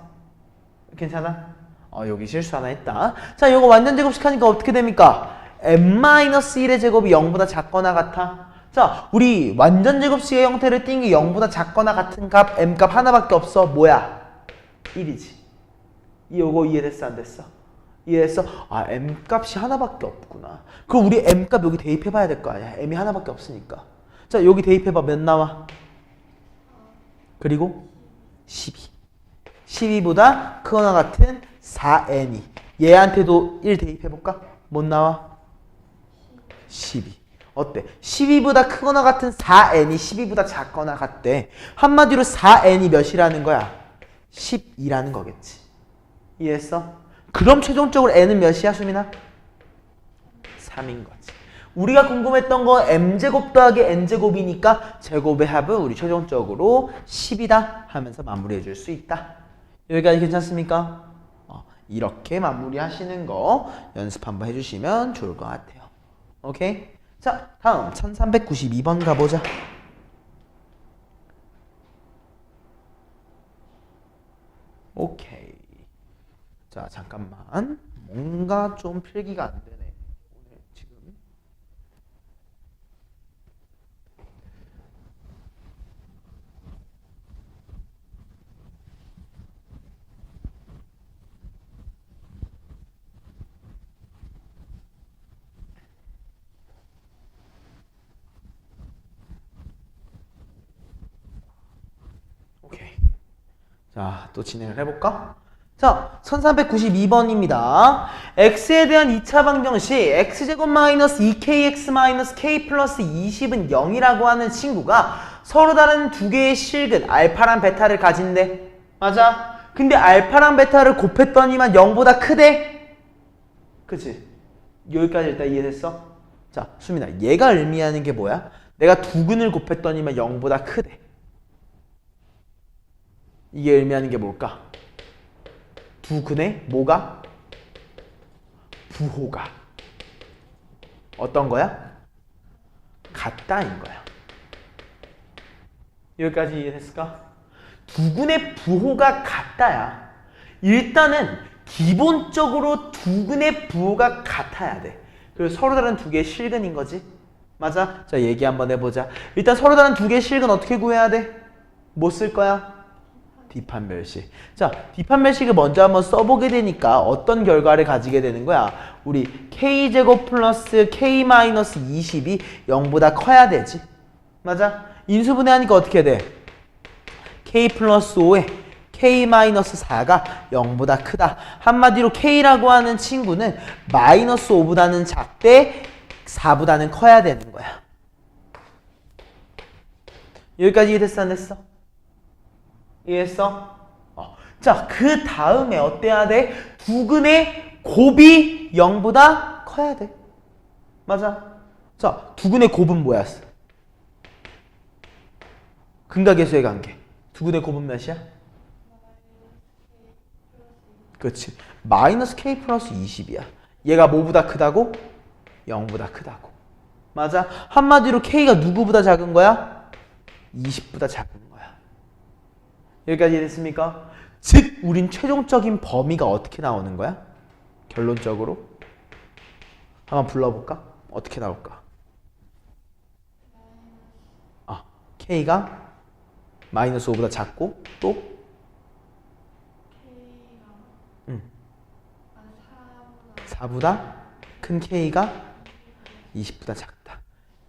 괜찮아? 여기 실수 하나 했다. 자, 이거 완전 제곱식 하니까 어떻게 됩니까? m-1의 제곱이 0보다 작거나 같아. 자, 우리 완전 제곱식의 형태를 띈 게 0보다 작거나 같은 값, m값 하나밖에 없어. 뭐야? 1이지. 이거 이해됐어? 안 됐어? 이해했어? m값이 하나밖에 없구나. 그럼 우리 m값 여기 대입해봐야 될 거 아니야. m이 하나밖에 없으니까. 자, 여기 대입해봐. 몇 나와? 그리고 12. 12보다 크거나 같은 4n이. 얘한테도 1 대입해볼까? 못 나와? 12. 어때? 12보다 크거나 같은 4n이 12보다 작거나 같대. 한마디로 4n이 몇이라는 거야? 12라는 거겠지. 이해했어? 그럼 최종적으로 n은 몇이야, 수민아? 3인 거지. 우리가 궁금했던 거 m제곱 더하기 n제곱이니까 제곱의 합은 우리 최종적으로 10이다 하면서 마무리해 줄 수 있다. 여기까지 괜찮습니까? 이렇게 마무리하시는 거 연습 한번 해주시면 좋을 것 같아요. 오케이? 자, 다음 1392번 가보자. 오케이. 자, 잠깐만. 뭔가 좀 필기가 안 되네. 오늘 지금. 오케이. 자, 또 진행을 해볼까? 자, 1392번입니다. x에 대한 2차 방정식 x제곱 마이너스 2kx 마이너스 k 플러스 20은 0이라고 하는 친구가 서로 다른 두 개의 실근 알파랑 베타를 가진대. 맞아? 근데 알파랑 베타를 곱했더니만 0보다 크대? 그치? 여기까지 일단 이해됐어? 자, 수민아, 얘가 의미하는 게 뭐야? 내가 두 근을 곱했더니만 0보다 크대. 이게 의미하는 게 뭘까? 두 근의 뭐가? 부호가 어떤 거야? 같다인 거야. 여기까지 이해됐을까? 두 근의 부호가 같다야. 일단은 기본적으로 두 근의 부호가 같아야 돼. 그리고 서로 다른 두 개의 실근인 거지. 맞아? 자, 얘기 한번 해보자. 일단 서로 다른 두 개의 실근 어떻게 구해야 돼? 뭐 쓸 거야? 뒷판멸식. 자, 뒷판멸식을 먼저 한번 써보게 되니까 어떤 결과를 가지게 되는 거야? 우리 k제곱 플러스 k 마이너스 20이 0보다 커야 되지. 맞아? 인수분해하니까 어떻게 돼? k 플러스 5에 k 마이너스 4가 0보다 크다. 한마디로 k라고 하는 친구는 마이너스 5보다는 작대 4보다는 커야 되는 거야. 여기까지 이해됐어? 안 됐어? 이해했어? 자, 그 다음에 어때야 돼? 두 근의 곱이 0보다 커야 돼. 맞아. 자, 두근의 곱은 뭐야? 근각계수의 관계. 두근의 곱은 몇이야? 그렇지. 마이너스 k 플러스 20이야. 얘가 뭐보다 크다고? 0보다 크다고. 맞아. 한마디로 k가 누구보다 작은 거야? 20보다 작은 거야. 여기까지 이해됐습니까? 즉 우린 최종적인 범위가 어떻게 나오는 거야? 결론적으로 한번 불러볼까? 어떻게 나올까? k가 마이너스 5보다 작고 또? K가 4보다 큰 k가 20보다 작다.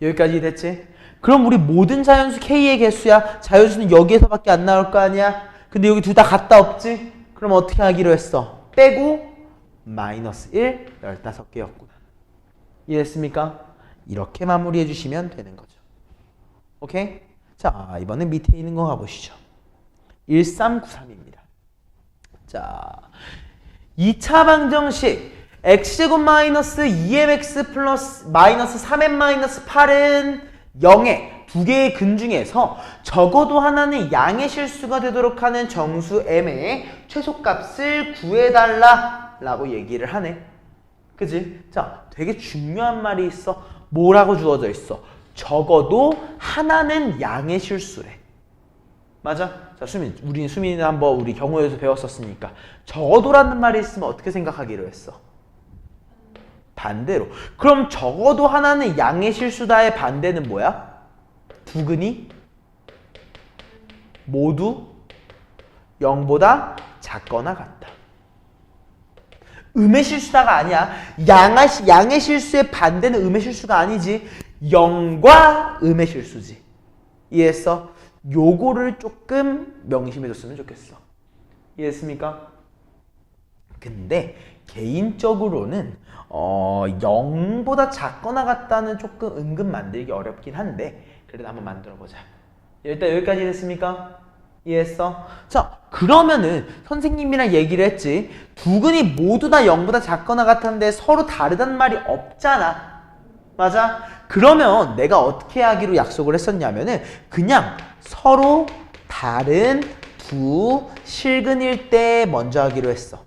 여기까지 됐지? 그럼 우리 모든 자연수 k의 개수야. 자연수는 여기에서밖에 안 나올 거 아니야? 근데 여기 둘 다 같다 없지? 그럼 어떻게 하기로 했어? 빼고 마이너스 1, 15개였구나. 이해했습니까? 이렇게 마무리해 주시면 되는 거죠. 오케이? 자, 이번엔 밑에 있는 거 가보시죠. 1393입니다. 자, 2차 방정식 x제곱 마이너스 2mx 플러스 마이너스 3m 마이너스 8은 0의 두 개의 근 중에서 적어도 하나는 양의 실수가 되도록 하는 정수 m의 최소값을 구해달라 라고 얘기를 하네. 그지? 자, 되게 중요한 말이 있어. 뭐라고 주어져 있어? 적어도 하나는 양의 실수래. 맞아? 자, 수민이는 한번 우리 경우에서 배웠었으니까 적어도라는 말이 있으면 어떻게 생각하기로 했어? 반대로. 그럼 적어도 하나는 양의 실수다의 반대는 뭐야? 두 근이 모두 0보다 작거나 같다. 음의 실수다가 아니야. 양의 실수의 반대는 음의 실수가 아니지. 0과 음의 실수지. 이해했어? 요거를 조금 명심해줬으면 좋겠어. 이해했습니까? 근데 개인적으로는 0보다 작거나 같다는 조금 은근 만들기 어렵긴 한데 그래도 한번 만들어보자. 일단 여기까지 됐습니까? 이해했어? 자, 그러면은 선생님이랑 얘기를 했지. 두 근이 모두 다 0보다 작거나 같았는데 서로 다르단 말이 없잖아. 맞아? 그러면 내가 어떻게 하기로 약속을 했었냐면은 그냥 서로 다른 두 실근일 때 먼저 하기로 했어.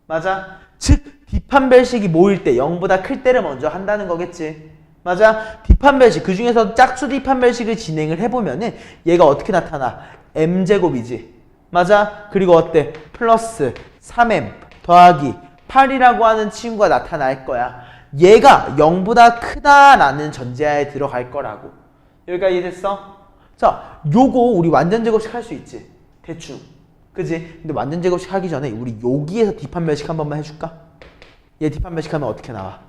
맞아? 즉 뒷판별식이 모일 때 0보다 클 때를 먼저 한다는 거겠지. 맞아? 뒷판별식, 그 중에서 짝수 뒷판별식을 진행을 해보면은 얘가 어떻게 나타나? m제곱이지. 맞아? 그리고 어때? 플러스 3m 더하기 8이라고 하는 친구가 나타날 거야. 얘가 0보다 크다라는 전제하에 들어갈 거라고. 여기까지 이해됐어? 자, 요거 우리 완전 제곱식 할 수 있지. 대충. 그지? 근데 완전 제곱식 하기 전에 우리 여기에서 뒷판별식 한 번만 해줄까? 얘 뒷판별식 하면 어떻게 나와?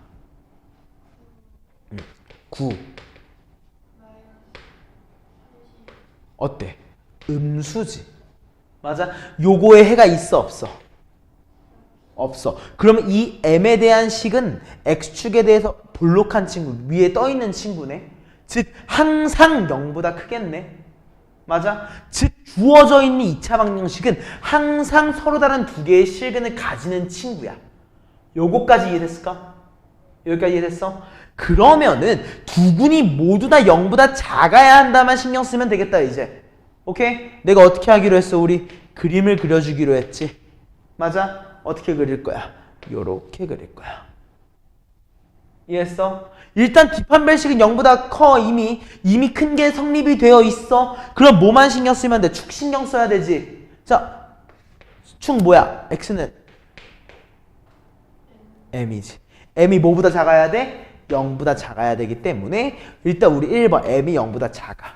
9. 어때? 음수지. 맞아? 요거에 해가 있어 없어? 없어. 그러면 이 m에 대한 식은 x축에 대해서 볼록한 친구, 위에 떠있는 친구네. 즉 항상 0보다 크겠네. 맞아? 즉 주어져 있는 2차 방정식은 항상 서로 다른 두 개의 실근을 가지는 친구야. 요거까지 이해됐을까? 여기까지 이해됐어? 그러면은 두 군이 모두 다 0보다 작아야 한다만 신경 쓰면 되겠다 이제. 오케이? 내가 어떻게 하기로 했어? 우리 그림을 그려주기로 했지. 맞아? 어떻게 그릴 거야? 요렇게 그릴 거야. 이해했어? 일단 뒷판별식은 0보다 커. 이미 큰 게 성립이 되어 있어. 그럼 뭐만 신경 쓰면 돼? 축 신경 써야 되지. 자, 축 뭐야? x는 m이지. m이 뭐보다 작아야 돼? 0보다 작아야 되기 때문에 일단 우리 1번 m이 0보다 작아.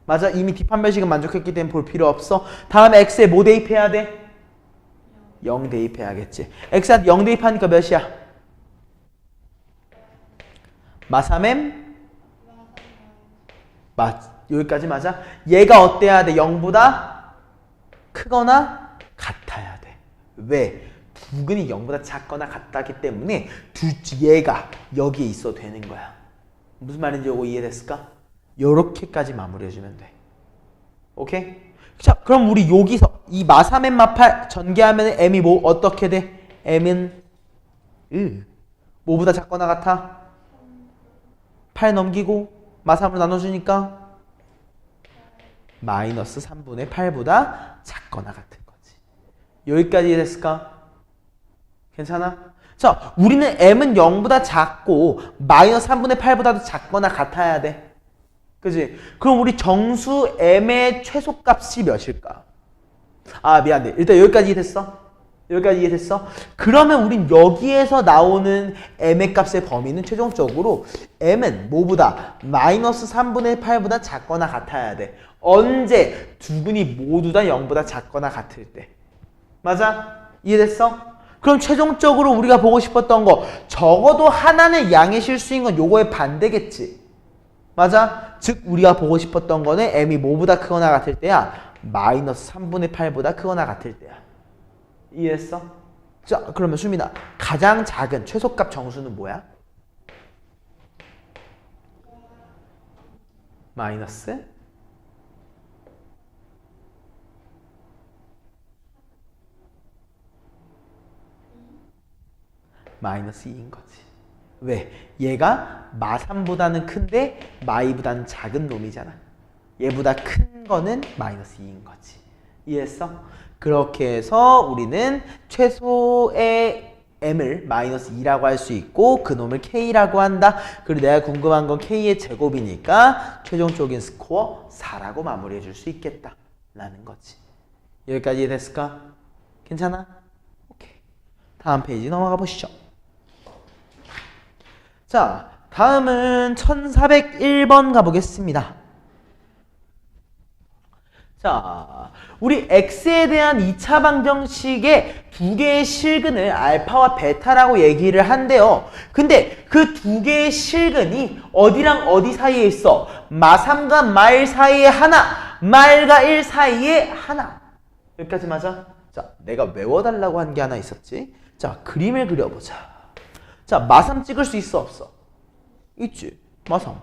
맞아? 이미 뒷판별식은 만족했기 때문에 볼 필요 없어. 다음에 x에 뭐 대입해야 돼? 0 대입해야겠지. x한테 0 대입하니까 몇이야? 마삼m? 여기까지 맞아? 얘가 어때야 돼? 0보다 크거나 같아야 돼. 왜? 두 근이 0보다 작거나 같다기 때문에 얘가 여기에 있어도 되는 거야. 무슨 말인지 이거 이해됐을까? 요렇게까지 마무리해주면 돼. 오케이? 자, 그럼 우리 여기서 이 마삼m 마팔 전개하면 m이 뭐 어떻게 돼? m은 뭐보다 작거나 같아? 8 넘기고 마3으로 나눠주니까 마이너스 3분의 8보다 작거나 같은 거지. 여기까지 이해됐을까? 괜찮아? 자, 우리는 m은 0보다 작고 마이너스 3분의 8보다도 작거나 같아야 돼. 그지? 그럼 우리 정수 m의 최소값이 몇일까? 아, 미안해. 일단 여기까지 이해됐어? 여기까지 이해됐어? 그러면 우린 여기에서 나오는 m의 값의 범위는 최종적으로 m은 뭐보다 마이너스 3분의 8보다 작거나 같아야 돼. 언제? 두 근이 모두 다 0보다 작거나 같을 때. 맞아? 이해됐어? 그럼 최종적으로 우리가 보고 싶었던 거 적어도 하나는 양의 실수인 건 요거의 반대겠지. 맞아? 즉 우리가 보고 싶었던 거는 m이 뭐보다 크거나 같을 때야? 마이너스 3분의 8보다 크거나 같을 때야. 이해했어? 자, 그러면 수민아, 가장 작은 최소값 정수는 뭐야? 마이너스 마이너스 2인 거지. 왜? 얘가 마3보다는 큰데 마2보다는 작은 놈이잖아. 얘보다 큰 거는 마이너스 2인 거지. 이해했어? 그렇게 해서 우리는 최소의 m을 마이너스 2라고 할 수 있고 그 놈을 k라고 한다. 그리고 내가 궁금한 건 k의 제곱이니까 최종적인 스코어 4라고 마무리해 줄 수 있겠다 라는 거지. 여기까지 이해됐을까? 괜찮아? 오케이. 다음 페이지 넘어가 보시죠. 자, 다음은 1401번 가보겠습니다. 자, 우리 x에 대한 2차 방정식의 두 개의 실근을 알파와 베타라고 얘기를 한대요. 근데 그 두 개의 실근이 어디랑 어디 사이에 있어? 마3과 마1 사이에 하나, 마1과 1 사이에 하나. 여기까지 맞아? 자, 내가 외워달라고 한 게 하나 있었지? 자, 그림을 그려보자. 자, 마3 찍을 수 있어 없어? 있지. 마3.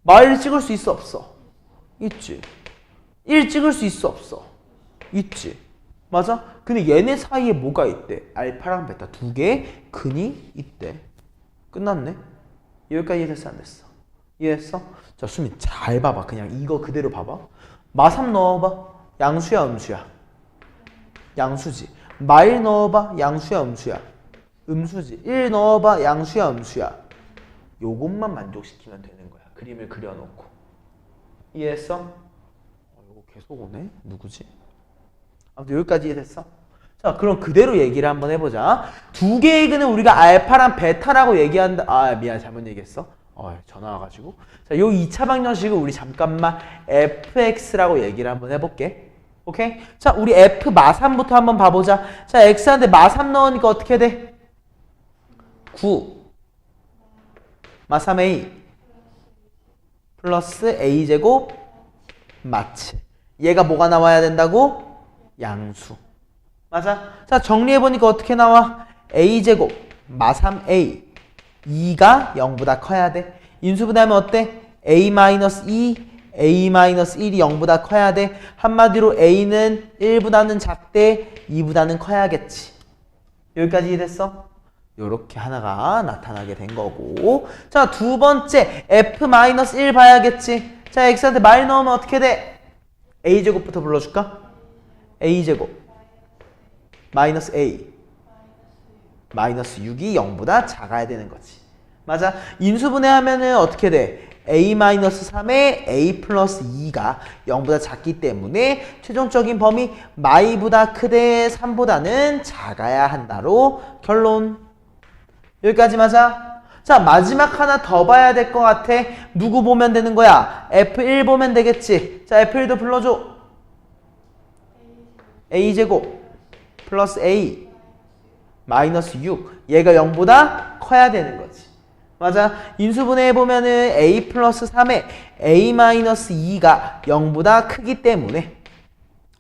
마1 찍을 수 있어 없어? 있지. 1 찍을 수 있어 없어? 있지. 맞아? 근데 얘네 사이에 뭐가 있대? 알파랑 베타 두 개의 근이 있대. 끝났네. 여기까지 이해됐어 안 됐어? 이해했어? 자, 수민 잘 봐봐. 그냥 이거 그대로 봐봐. 마3 넣어봐. 양수야 음수야? 양수지. 마1 넣어봐. 양수야 음수야? 음수지. 1 넣어봐. 양수야 음수야? 요것만 만족시키면 되는 거야. 그림을 그려놓고. 이해했어? 이거 계속 오네? 누구지? 아무튼 여기까지 이해됐어? 자, 그럼 그대로 얘기를 한번 해보자. 두 개의 근은 우리가 알파랑 베타라고 얘기한다. 아, 미안, 잘못 얘기했어. 전화 와가지고. 자, 요 2차 방정식을 우리 잠깐만 fx라고 얘기를 한번 해볼게. 오케이? 자, 우리 f 마3부터 한번 봐보자. 자, x한테 마3 넣으니까 어떻게 돼? 9 마3a 플러스 a제곱 마7. 얘가 뭐가 나와야 된다고? 양수. 맞아? 자, 정리해보니까 어떻게 나와? a제곱 마3a 2가 0보다 커야 돼. 인수분해하면 어때? a-2 a-1이 0보다 커야 돼. 한마디로 a는 1보다는 작대 2보다는 커야겠지. 여기까지 이해됐어? 요렇게 하나가 나타나게 된 거고. 자, 두 번째 f-1 봐야겠지. 자, x한테 말 넣으면 어떻게 돼? a제곱부터 불러줄까? a제곱 마이너스 a 마이너스 6이 0보다 작아야 되는 거지. 맞아? 인수분해하면은 어떻게 돼? a-3에 a 플러스 2가 0보다 작기 때문에 최종적인 범위 마이보다 크대 3보다는 작아야 한다로 결론. 여기까지 맞아? 자, 마지막 하나 더 봐야 될 것 같아. 누구 보면 되는 거야? F1 보면 되겠지. 자, F1도 불러줘. A제곱 플러스 A 마이너스 6. 얘가 0보다 커야 되는 거지. 맞아? 인수분해 보면은 A 플러스 3에 A 마이너스 2가 0보다 크기 때문에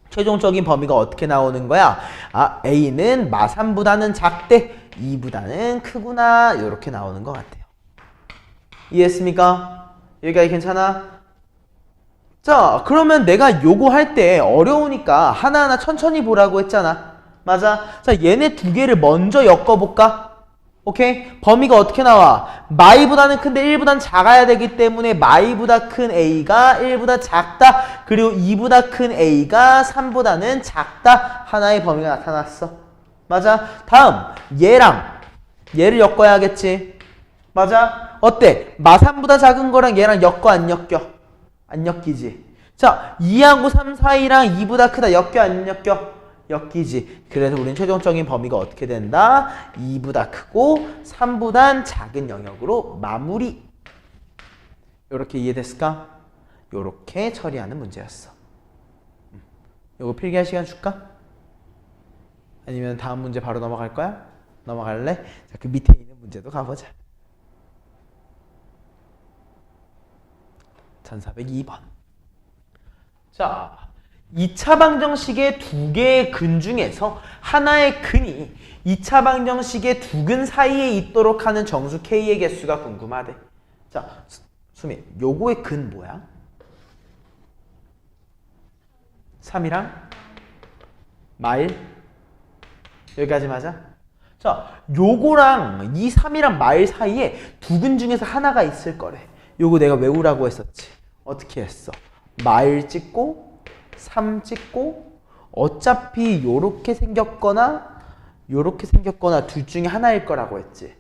최종적인 범위가 어떻게 나오는 거야? 아, A는 마3보다는 작대 2보다는 크구나. 이렇게 나오는 것 같아요. 이해했습니까? 여기까지 괜찮아? 자, 그러면 내가 요거 할 때 어려우니까 하나하나 천천히 보라고 했잖아. 맞아? 자, 얘네 두 개를 먼저 엮어볼까? 오케이? 범위가 어떻게 나와? 마이보다는 큰데 1보단 작아야 되기 때문에 마이보다 큰 A가 1보다 작다. 그리고 2보다 큰 A가 3보다는 작다. 하나의 범위가 나타났어. 맞아? 다음 얘를 엮어야겠지. 맞아? 어때? 마3보다 작은 거랑 얘랑 엮어 안 엮여? 안 엮이지. 자, 2하고 3 사이랑 2보다 크다 엮여 안 엮여? 엮이지. 그래서 우린 최종적인 범위가 어떻게 된다? 2보다 크고 3보단 작은 영역으로 마무리. 요렇게 이해됐을까? 요렇게 처리하는 문제였어. 요거 필기할 시간 줄까? 아니면 다음 문제 바로 넘어갈 거야? 넘어갈래? 자, 그 밑에 있는 문제도 가보자. 1402번. 자, 2차 방정식의 두 개의 근 중에서 하나의 근이 2차 방정식의 두 근 사이에 있도록 하는 정수 K의 개수가 궁금하대. 자, 수민, 요거의 근 뭐야? 3이랑 마일? 여기까지 맞아? 자, 요거랑 이 3이랑 마일 사이에 두 근 중에서 하나가 있을 거래. 요거 내가 외우라고 했었지. 어떻게 했어? 마일 찍고 3 찍고 어차피 요렇게 생겼거나 요렇게 생겼거나 둘 중에 하나일 거라고 했지.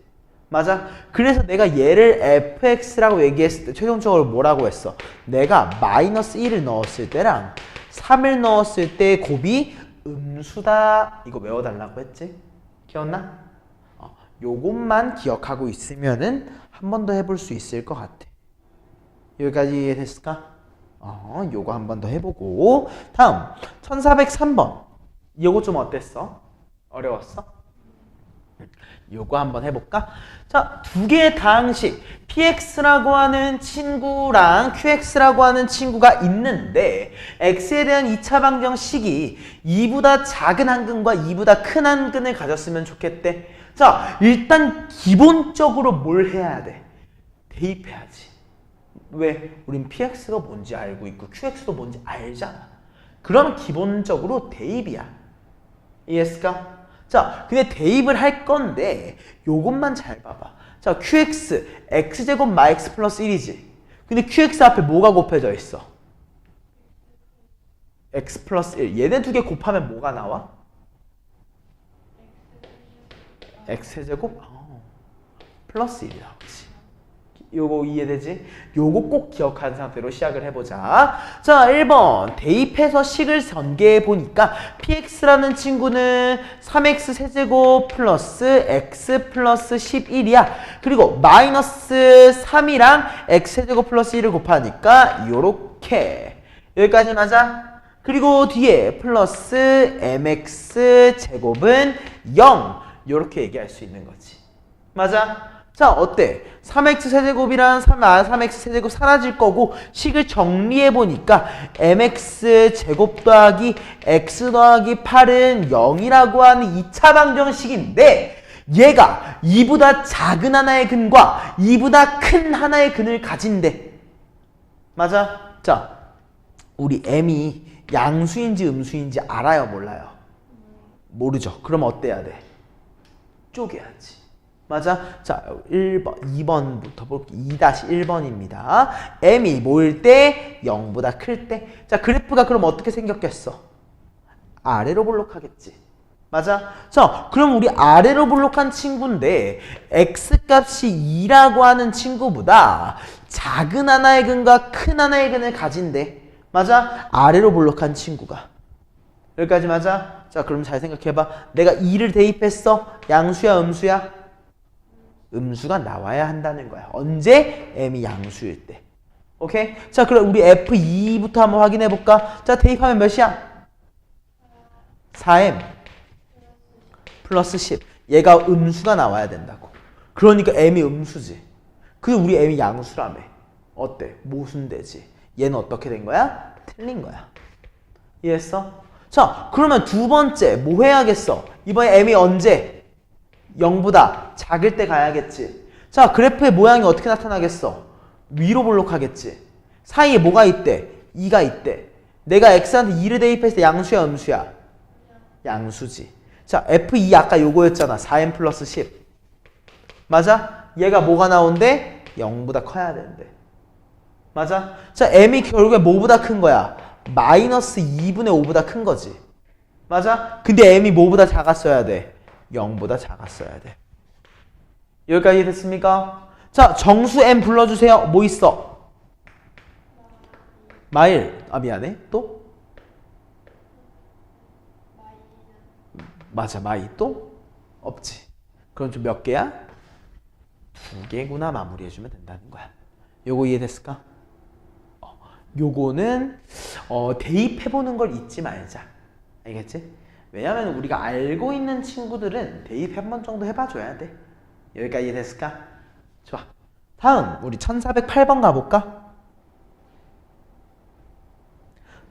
맞아? 그래서 내가 얘를 fx라고 얘기했을 때 최종적으로 뭐라고 했어? 내가 마이너스 1을 넣었을 때랑 3을 넣었을 때 곱이 음수다. 이거 외워달라고 했지? 기억나? 요것만 기억하고 있으면은 한 번 더 해볼 수 있을 것 같아. 여기까지 이해됐을까? 요거 한 번 더 해보고. 다음 1403번. 요거 좀 어땠어? 어려웠어? 요거 한번 해볼까? 자, 두 개의 다항식 px라고 하는 친구랑 qx라고 하는 친구가 있는데 x에 대한 2차 방정식이 2보다 작은 한 근과 2보다 큰 한 근을 가졌으면 좋겠대. 자, 일단 기본적으로 뭘 해야 돼? 대입해야지. 왜? 우린 px가 뭔지 알고 있고 qx도 뭔지 알잖아. 그러면 기본적으로 대입이야. 이해했을까? 자, 근데 대입을 할 건데 요것만 잘 봐봐. 자, qx, x제곱 마 x 플러스 1이지. 근데 qx 앞에 뭐가 곱해져 있어? x 플러스 1. 얘네 두 개 곱하면 뭐가 나와? x제곱 플러스 1이 나오지. 요거 이해되지? 요거 꼭 기억한 상태로 시작을 해보자. 자, 1번 대입해서 식을 전개해 보니까 px라는 친구는 3x 세제곱 플러스 x 플러스 11이야. 그리고 마이너스 3이랑 x 세제곱 플러스 1을 곱하니까 요렇게. 여기까지 맞아? 그리고 뒤에 플러스 mx 제곱은 0. 요렇게 얘기할 수 있는 거지. 맞아? 자, 어때? 3x 세제곱이란 3x 세제곱 사라질 거고 식을 정리해보니까 mx 제곱 더하기 x 더하기 8은 0이라고 하는 2차 방정식인데 얘가 2보다 작은 하나의 근과 2보다 큰 하나의 근을 가진대. 맞아? 자, 우리 m이 양수인지 음수인지 알아요? 몰라요? 모르죠. 그럼 어때야 돼? 쪼개야지. 맞아? 자, 1번, 2번부터 볼게요. 2-1번입니다. m이 뭐일 때? 0보다 클 때. 자, 그래프가 그럼 어떻게 생겼겠어? 아래로 볼록하겠지. 맞아? 자, 그럼 우리 아래로 볼록한 친구인데 x값이 2라고 하는 친구보다 작은 하나의 근과 큰 하나의 근을 가진대. 맞아? 아래로 볼록한 친구가. 여기까지 맞아? 자, 그럼 잘 생각해봐. 내가 2를 대입했어? 양수야, 음수야? 음수가 나와야 한다는 거야. 언제? m이 양수일 때. 오케이? 자, 그럼 우리 f2부터 한번 확인해 볼까? 자, 대입하면 몇이야? 4m 플러스 10. 얘가 음수가 나와야 된다고. 그러니까 m이 음수지. 그 우리 m이 양수라며. 어때? 모순되지. 얘는 어떻게 된 거야? 틀린 거야. 이해했어? 자, 그러면 두 번째 뭐 해야겠어? 이번에 m이 언제? 0보다 작을 때 가야겠지. 자, 그래프의 모양이 어떻게 나타나겠어? 위로 볼록하겠지. 사이에 뭐가 있대? 2가 있대. 내가 x한테 2를 대입했을 때 양수야, 음수야? 양수지. 자, f2 아까 요거였잖아. 4m 플러스 10. 맞아? 얘가 뭐가 나온대? 0보다 커야 되는데. 맞아? 자, m이 결국에 뭐보다 큰 거야? 마이너스 2분의 5보다 큰 거지. 맞아? 근데 m이 뭐보다 작았어야 돼? 0보다 작았어야 돼. 여기까지 됐습니까? 자, 정수 m 불러주세요. 뭐 있어? 마일. 아, 미안해. 또? 맞아, 마이. 또? 없지. 그럼 좀 몇 개야? 2개구나 마무리해주면 된다는 거야. 요거 이해됐을까? 요거는 대입해보는 걸 잊지 말자. 알겠지? 왜냐면 우리가 알고 있는 친구들은 대입 한 번 정도 해봐줘야 돼. 여기까지 이해됐을까? 좋아. 다음 우리 1408번 가볼까?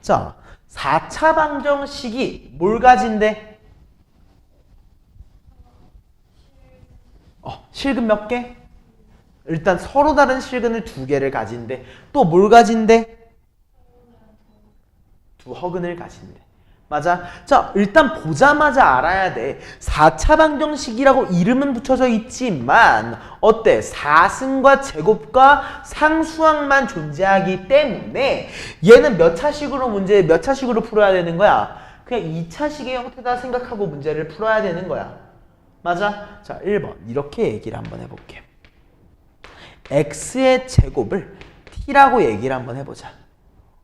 자, 4차 방정식이 뭘 가진대? 실근 몇 개? 일단 서로 다른 실근을 2개를 가진대. 또 뭘 가진대? 두 허근을 가진대. 맞아? 자, 일단 보자마자 알아야 돼. 4차 방정식이라고 이름은 붙여져 있지만 어때? 4승과 제곱과 상수항만 존재하기 때문에 얘는 몇 차식으로 몇 차식으로 풀어야 되는 거야? 그냥 2차식의 형태다 생각하고 문제를 풀어야 되는 거야. 맞아? 자, 1번 이렇게 얘기를 한번 해볼게. x의 제곱을 t라고 얘기를 한번 해보자.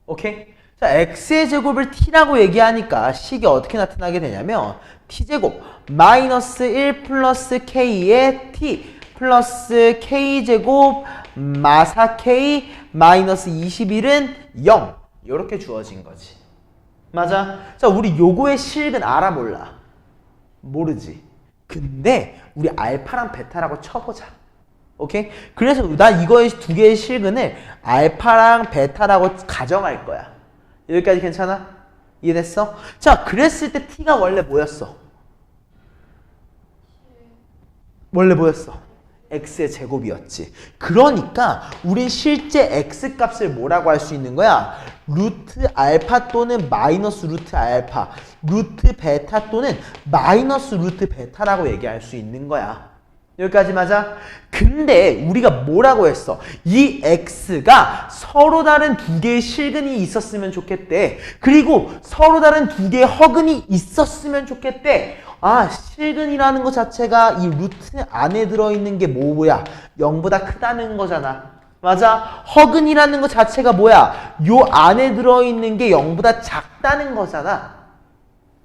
오케이? 자, x의 제곱을 t라고 얘기하니까 식이 어떻게 나타나게 되냐면 t제곱 마이너스 1 플러스 k의 t 플러스 k제곱 마사 k 마이너스 21은 0 이렇게 주어진 거지. 맞아? 자, 우리 요거의 실근 알아 몰라? 모르지. 근데 우리 알파랑 베타라고 쳐보자. 오케이? 그래서 나 이거의 2개의 실근을 알파랑 베타라고 가정할 거야. 여기까지 괜찮아? 이해됐어? 자, 그랬을 때 t가 원래 뭐였어? 원래 뭐였어? x의 제곱이었지. 그러니까 우린 실제 x 값을 뭐라고 할 수 있는 거야? 루트 알파 또는 마이너스 루트 알파, 루트 베타 또는 마이너스 루트 베타라고 얘기할 수 있는 거야. 여기까지 맞아? 근데 우리가 뭐라고 했어? 이 x가 서로 다른 2개의 실근이 있었으면 좋겠대. 그리고 서로 다른 2개의 허근이 있었으면 좋겠대. 아, 실근이라는 것 자체가 이 루트 안에 들어있는 게 뭐야? 0보다 크다는 거잖아. 맞아? 허근이라는 것 자체가 뭐야? 요 안에 들어있는 게 0보다 작다는 거잖아.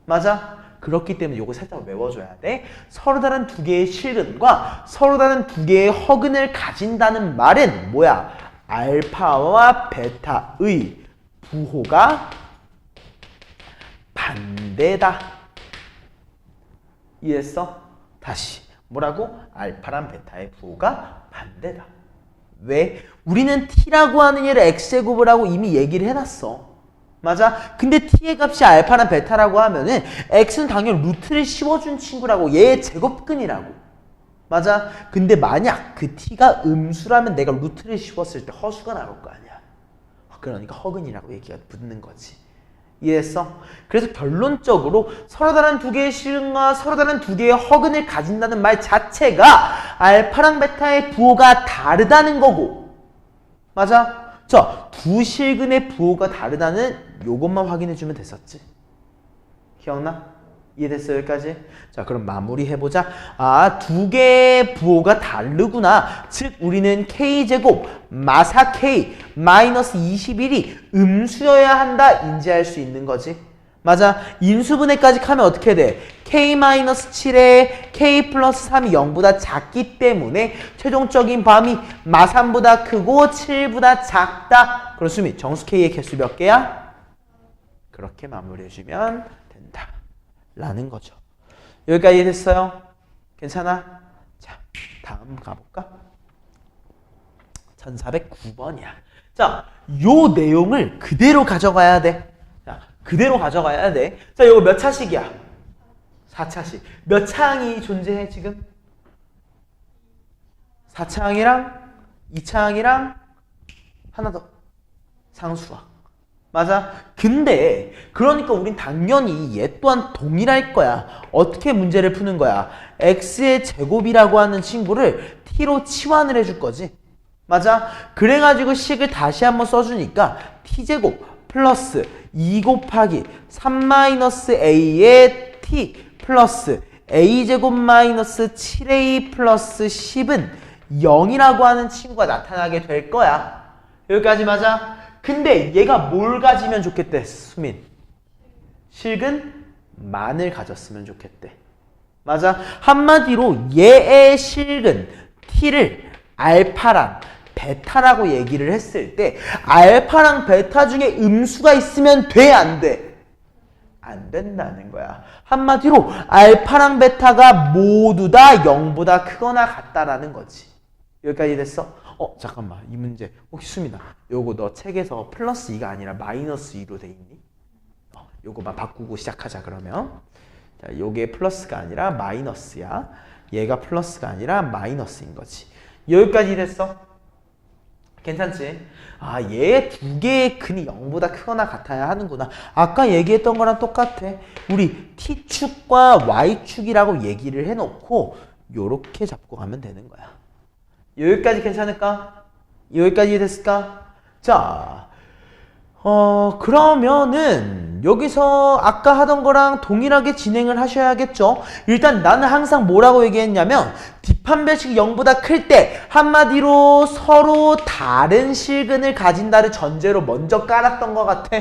맞아? 그렇기 때문에 요거 살짝 외워줘야 돼. 서로 다른 2개의 실근과 서로 다른 2개의 허근을 가진다는 말은 뭐야? 알파와 베타의 부호가 반대다. 이해했어? 다시 뭐라고? 알파랑 베타의 부호가 반대다. 왜? 우리는 t라고 하는 얘를 x제곱을 하고 이미 얘기를 해놨어. 맞아? 근데 t의 값이 알파랑 베타라고 하면은 x는 당연히 루트를 씌워준 친구라고, 얘의 제곱근이라고. 맞아? 근데 만약 그 t가 음수라면 내가 루트를 씌웠을 때 허수가 나올 거 아니야. 그러니까 허근이라고 얘기가 붙는 거지. 이해했어? 그래서 결론적으로 서로 다른 2개의 실근과 서로 다른 2개의 허근을 가진다는 말 자체가 알파랑 베타의 부호가 다르다는 거고. 맞아? 자, 두 실근의 부호가 다르다는 요것만 확인해주면 됐었지. 기억나? 이해됐어? 여기까지? 자, 그럼 마무리해보자. 아, 2개의 부호가 다르구나. 즉 우리는 k제곱 마사 k 마이너스 21이 음수여야 한다 인지할 수 있는 거지. 맞아. 인수분해까지 하면 어떻게 돼? k 마이너스 7에 k 플러스 3이 0보다 작기 때문에 최종적인 범위 마3보다 크고 7보다 작다. 그렇습니다. 정수 k의 개수 몇 개야? 그렇게 마무리해주면 된다 라는 거죠. 여기까지 됐어요? 괜찮아? 자, 다음 가볼까? 1409번이야. 자, 요 내용을 그대로 가져가야 돼. 자, 그대로 가져가야 돼. 자, 요거 몇 차식이야? 4차식. 몇 차항이 존재해, 지금? 4차항이랑 2차항이랑 하나 더. 상수항. 맞아? 근데 그러니까 우린 당연히 얘 또한 동일할 거야. 어떻게 문제를 푸는 거야? x의 제곱이라고 하는 친구를 t로 치환을 해줄 거지. 맞아? 그래가지고 식을 다시 한번 써주니까 t제곱 플러스 2 곱하기 3-a의 t 플러스 a제곱 마이너스 7a 플러스 10은 0이라고 하는 친구가 나타나게 될 거야. 여기까지 맞아? 근데 얘가 뭘 가지면 좋겠대, 수민? 실근 만을 가졌으면 좋겠대. 맞아? 한마디로 얘의 실근 t를 알파랑 베타라고 얘기를 했을 때 알파랑 베타 중에 음수가 있으면 돼, 안 돼? 안 된다는 거야. 한마디로 알파랑 베타가 모두 다 0보다 크거나 같다라는 거지. 여기까지 됐어? 잠깐만. 이 문제 혹시 수민아 요거 너 책에서 플러스 2가 아니라 마이너스 2로 돼 있니? 요거만 바꾸고 시작하자 그러면. 자, 요게 플러스가 아니라 마이너스야. 얘가 플러스가 아니라 마이너스인 거지. 여기까지 됐어? 괜찮지? 아, 얘 두 개의 근이 0보다 크거나 같아야 하는구나. 아까 얘기했던 거랑 똑같아. 우리 T축과 Y축이라고 얘기를 해놓고 요렇게 잡고 가면 되는 거야. 여기까지 괜찮을까? 여기까지 됐을까? 자, 그러면은 여기서 아까 하던 거랑 동일하게 진행을 하셔야겠죠? 일단 나는 항상 뭐라고 얘기했냐면 뒷판별식이 0보다 클 때 한마디로 서로 다른 실근을 가진다를 전제로 먼저 깔았던 것 같아.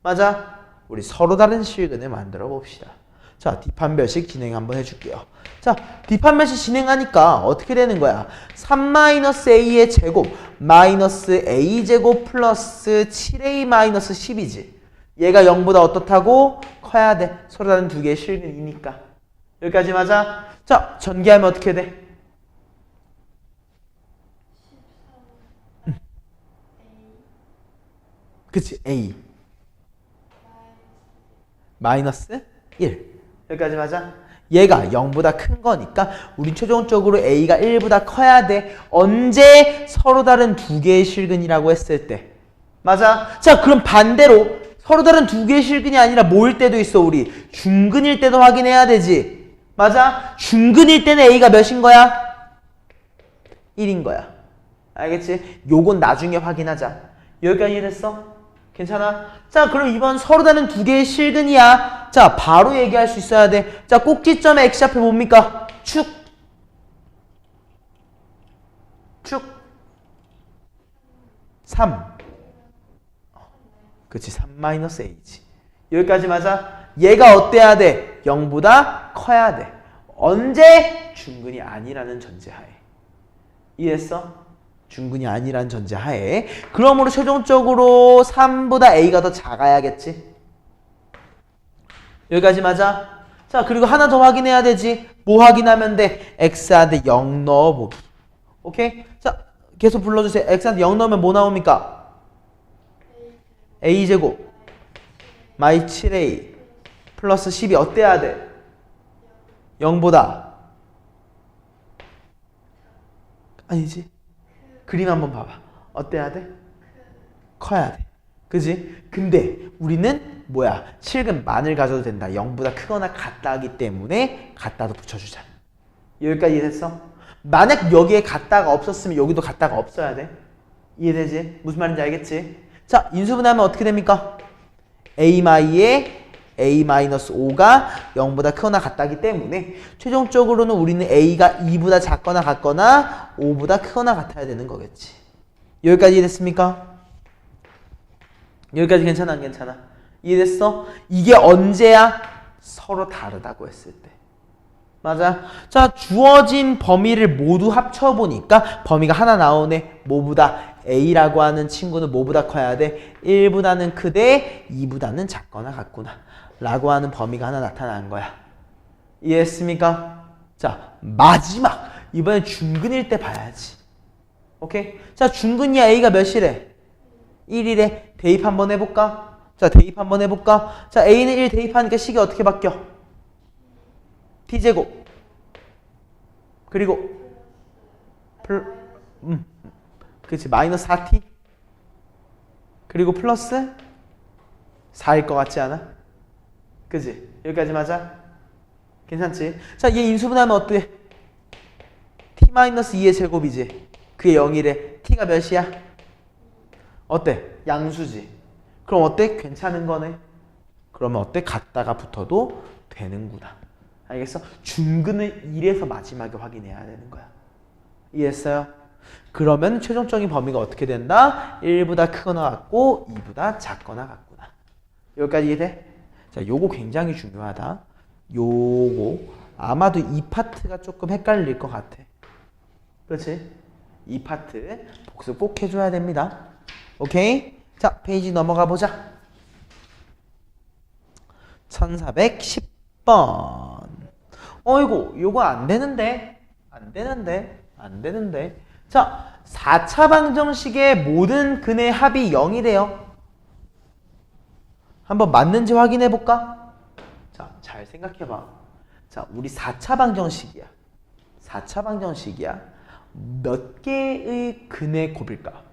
맞아? 우리 서로 다른 실근을 만들어 봅시다. 자, 뒷판별식 진행 한번 해줄게요. 자, 뒷판별식 진행하니까 어떻게 되는 거야? 3-a의 제곱 마이너스 a제곱 플러스 7a 마이너스 10이지. 얘가 0보다 어떻다고? 커야 돼. 서로 다른 두 개의 실근이니까. 여기까지 맞아? 자, 전개하면 어떻게 돼? 그치, a 마이너스 1. 여기까지 맞아? 얘가 0보다 큰 거니까 우린 최종적으로 a가 1보다 커야 돼. 언제? 서로 다른 두 개의 실근이라고 했을 때. 맞아? 자, 그럼 반대로 서로 다른 두 개의 실근이 아니라 뭐일 때도 있어, 우리? 중근일 때도 확인해야 되지. 맞아? 중근일 때는 a가 몇인 거야? 1인 거야. 알겠지? 요건 나중에 확인하자. 여기까지 됐어? 괜찮아? 자, 그럼 이번 서로 다른 두 개의 실근이야. 자, 바로 얘기할 수 있어야 돼. 자, 꼭지점의 x좌표 뭡니까? 축. 축. 3. 그치, 3-a지. 여기까지 맞아? 얘가 어때야 돼? 0보다 커야 돼. 언제? 중근이 아니라는 전제하에. 이해했어? 중근이 아니란 전제하에. 그러므로 최종적으로 3보다 a가 더 작아야겠지. 여기까지 맞아? 자, 그리고 하나 더 확인해야 되지. 뭐 확인하면 돼? x한테 0 넣어보기. 오케이? 자, 계속 불러주세요. x한테 0 넣으면 뭐 나옵니까? a제곱 마이 7a 플러스 10이 어때야 돼? 0보다 아니지? 그림 한번 봐봐. 어때야 돼? 커야 돼. 그지? 근데 우리는 뭐야? 실근 만을 가져도 된다. 0보다 크거나 같다 하기 때문에 같다도 붙여주자. 여기까지 이해됐어? 만약 여기에 같다가 없었으면 여기도 같다가 없어야 돼. 이해되지? 무슨 말인지 알겠지? 자, 인수분해하면 어떻게 됩니까? a-의 a-5가 0보다 크거나 같다기 때문에 최종적으로는 우리는 a가 2보다 작거나 같거나 5보다 크거나 같아야 되는 거겠지. 여기까지 이해됐습니까? 여기까지 괜찮아 안 괜찮아? 이해됐어? 이게 언제야? 서로 다르다고 했을 때. 맞아? 자, 주어진 범위를 모두 합쳐보니까 범위가 하나 나오네. 뭐보다? a라고 하는 친구는 뭐보다 커야 돼? 1보다는 크되 2보다는 작거나 같구나 라고 하는 범위가 하나 나타난 거야. 이해했습니까? 자, 마지막! 이번엔 중근일 때 봐야지. 오케이? 자, 중근이야. a가 몇이래? 1이래. 대입 한번 해볼까? 자, 대입 한번 해볼까? 자, a는 1 대입하니까 식이 어떻게 바뀌어? t제곱 그리고 그치, 마이너스 4t 그리고 플러스 4일 것 같지 않아? 그지? 여기까지 맞아? 괜찮지? 자, 얘 인수분해하면 어때? t-2의 제곱이지. 그게 0이래. t가 몇이야? 어때? 양수지. 그럼 어때? 괜찮은 거네. 그러면 어때? 갖다가 붙어도 되는구나. 알겠어? 중근을 1에서 마지막에 확인해야 되는 거야. 이해했어요? 그러면 최종적인 범위가 어떻게 된다? 1보다 크거나 같고 2보다 작거나 같구나. 여기까지 이해돼? 자, 요거 굉장히 중요하다. 요거 아마도 이 파트가 조금 헷갈릴 것 같아. 그렇지? 이 파트 복습 꼭 해줘야 됩니다. 오케이? 자, 페이지 넘어가 보자. 1410번. 어이구, 요거 안 되는데. 안 되는데. 자, 4차 방정식의 모든 근의 합이 0이래요. 한번 맞는지 확인해 볼까? 자, 잘 생각해 봐. 자, 우리 4차 방정식이야. 4차 방정식이야. 몇 개의 근의 곱일까?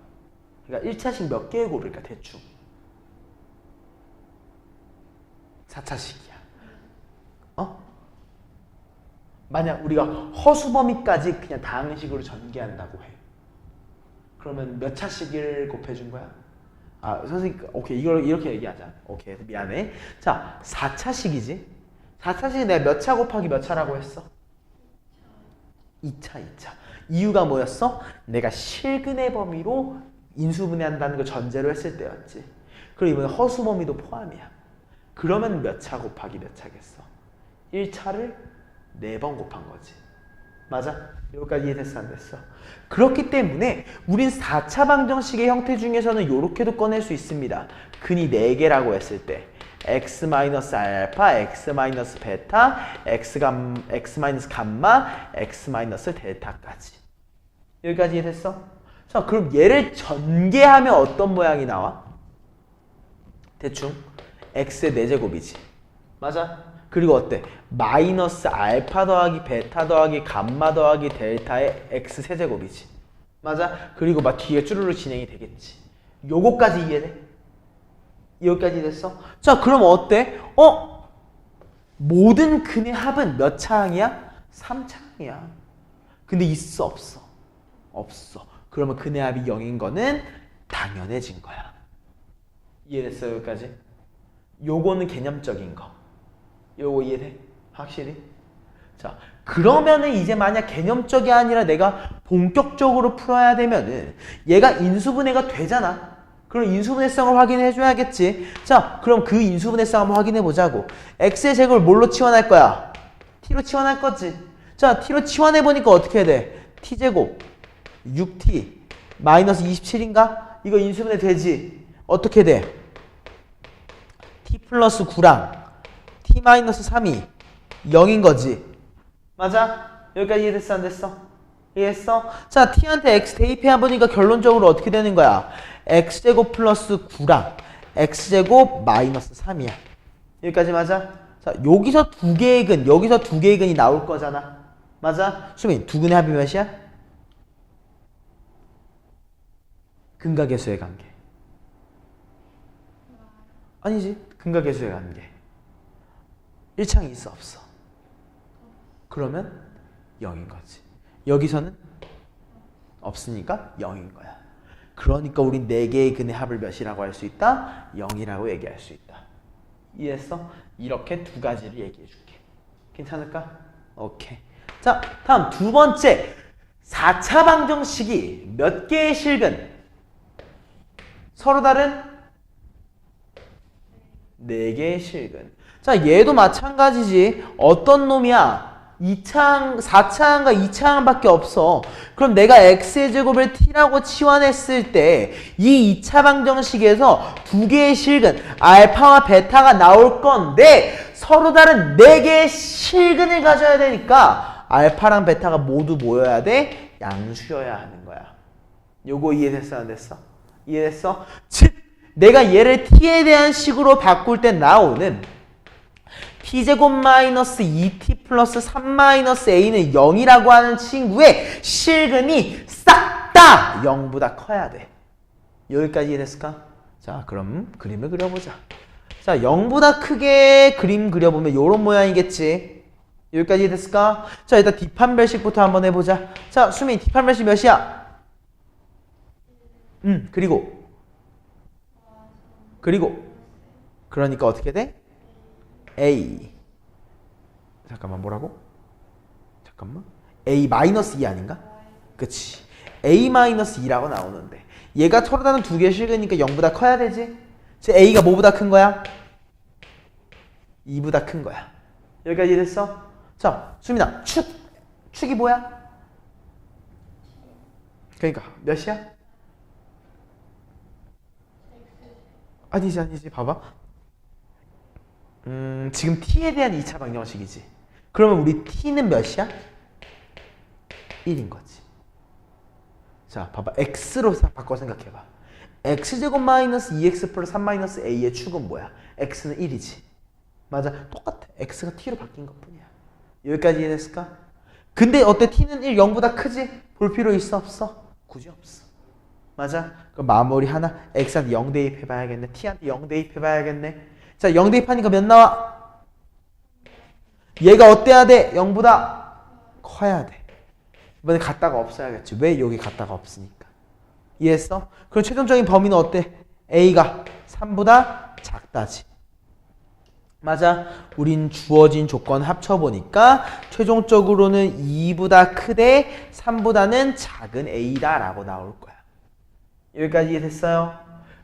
그러니까 1차식 몇 개의 곱일까? 대충. 4차식이야. 만약 우리가 허수범위까지 그냥 다항식으로 전개한다고 해. 그러면 몇 차식을 곱해준 거야? 아, 선생님, 오케이, 이걸 이렇게 얘기하자. 오케이, 미안해. 자, 4차식이지? 4차식이 내가 몇 차 곱하기 몇 차라고 했어? 2차. 이유가 뭐였어? 내가 실근의 범위로 인수분해한다는 걸 전제로 했을 때였지. 그리고 이번에 허수범위도 포함이야. 그러면 몇 차 곱하기 몇 차겠어? 1차를 4번 곱한 거지. 맞아? 여기까지 이해됐어? 안 됐어? 그렇기 때문에 우린 4차 방정식의 형태 중에서는 이렇게도 꺼낼 수 있습니다. 근이 4개라고 했을 때 x-알파, x-베타, x-감마, x-델타까지. 여기까지 이해됐어? 자, 그럼 얘를 전개하면 어떤 모양이 나와? 대충 x의 4제곱이지. 맞아? 그리고 어때? 마이너스 알파 더하기 베타 더하기 감마 더하기 델타의 x 세제곱이지. 맞아? 그리고 막 뒤에 쭈루루 진행이 되겠지. 요거까지 이해돼? 여기까지 됐어? 자, 그럼 어때? 모든 근의 합은 몇 차항이야? 3차항이야. 근데 있어? 없어? 없어. 그러면 근의 합이 0인 거는 당연해진 거야. 이해됐어? 여기까지? 요거는 개념적인 거. 요거 이해돼? 확실히? 자, 그러면은 이제 만약 개념적이 아니라 내가 본격적으로 풀어야 되면은 얘가 인수분해가 되잖아. 그럼 인수분해성을 확인해 줘야겠지. 자, 그럼 그 인수분해성 한번 확인해 보자고. x의 제곱을 뭘로 치환할 거야? t로 치환할 거지. 자, t로 치환해 보니까 어떻게 돼? t제곱 6t 마이너스 27인가? 이거 인수분해 되지? 어떻게 돼? t 플러스 9랑 t-3이 0인 거지. 맞아? 여기까지 이해됐어? 안 됐어? 이해했어? 자, t한테 x 대입해 보니까 결론적으로 어떻게 되는 거야? x제곱 플러스 9랑 x제곱 마이너스 3이야. 여기까지 맞아? 자, 여기서 두 개의 근, 여기서 두 개의 근이 나올 거잖아. 맞아? 수민, 두 근의 합이 몇이야? 근과 계수의 관계. 아니지. 근과 계수의 관계. 1창이 있어? 없어? 그러면 0인 거지. 여기서는 없으니까 0인 거야. 그러니까 우린 4개의 근의 합을 몇이라고 할 수 있다? 0이라고 얘기할 수 있다. 이해했어? 이렇게 두 가지를 얘기해 줄게. 괜찮을까? 오케이. 자, 다음 두 번째. 4차 방정식이 몇 개의 실근? 서로 다른 4개의 실근. 자, 얘도 마찬가지지. 어떤 놈이야? 4차항과 2차항밖에 없어. 그럼 내가 x의 제곱을 t라고 치환했을 때 이 2차 방정식에서 두 개의 실근, 알파와 베타가 나올 건데 서로 다른 4개의 실근을 가져야 되니까 알파랑 베타가 모두 모여야 돼? 양수여야 하는 거야. 요거 이해됐어? 안 됐어? 이해됐어? 즉, 내가 얘를 t에 대한 식으로 바꿀 때 나오는 t제곱 마이너스 2t 플러스 3 마이너스 a는 0이라고 하는 친구의 실근이 싹 다 0보다 커야 돼. 여기까지 이해됐을까? 자, 그럼 그림을 그려보자. 자, 0보다 크게 그림 그려보면 이런 모양이겠지. 여기까지 됐을까? 자, 일단 뒷판별식부터 한번 해보자. 자, 수민 뒷판별식 몇이야? 그리고 그러니까 어떻게 돼? A. 잠깐만, 뭐라고? 잠깐만. A-2 아닌가? 그치. A-2라고 나오는데 얘가 서로 다른 두 개 실으니까 0보다 커야 되지? 즉 A가 뭐보다 큰 거야? 2보다 큰 거야. 여기까지 됐어? 자, 수민아, 축이 뭐야? 그러니까 몇이야? 아니지, 봐봐. 지금 t에 대한 2차 방정식이지. 그러면 우리 t는 몇이야? 1인 거지. 자, 봐봐. x로 바꿔 생각해봐. x제곱 마이너스 2x 플러스 3 마이너스 a의 축은 뭐야? x는 1이지. 맞아. 똑같아. x가 t로 바뀐 것 뿐이야. 여기까지 이해됐을까? 근데 어때? t는 1, 0보다 크지? 볼 필요 있어? 없어? 굳이 없어. 맞아? 그럼 마무리 하나. x한테 0 대입해봐야겠네. t한테 0 대입해봐야겠네. 자, 0 대입하니까 몇 나와? 얘가 어때야 돼? 0보다 커야 돼. 이번에 갖다가 없어야겠지. 왜? 여기 갖다가 없으니까. 이해했어? 그럼 최종적인 범위는 어때? a가 3보다 작다지. 맞아. 우린 주어진 조건 합쳐보니까 최종적으로는 2보다 크되 3보다는 작은 a다 라고 나올 거야. 여기까지 이해됐어요?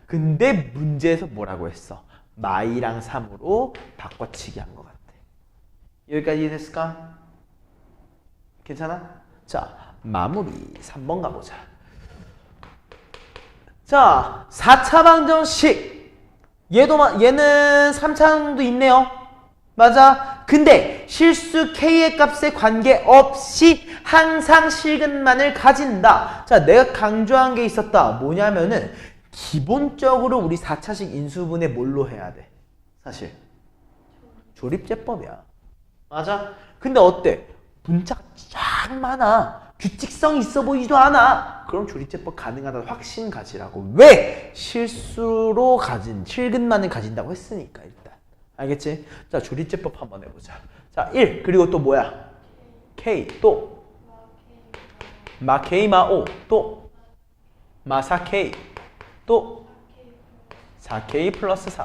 근데 문제에서 뭐라고 했어? 마이랑 3으로 바꿔치기 한 것 같아. 여기까지 이해됐을까? 괜찮아? 자, 마무리 3번 가보자. 자, 4차 방정식. 얘는 3차도 있네요. 맞아. 근데 실수 k의 값에 관계없이 항상 실근만을 가진다. 자, 내가 강조한 게 있었다. 뭐냐면은 기본적으로 우리 4차식 인수분해 뭘로 해야 돼? 사실 조립제법이야. 맞아. 근데 어때? 문자가 쫙 많아. 규칙성 있어 보이지도 않아. 그럼 조립제법 가능하다 확신 가지라고. 왜? 실수로 가진 실근만을 가진다고 했으니까 일단. 알겠지? 자, 조립제법 한번 해보자. 자, 1 그리고 또 뭐야? K 또 마 K 마 O 또 마 4K 또 4K 플러스 4.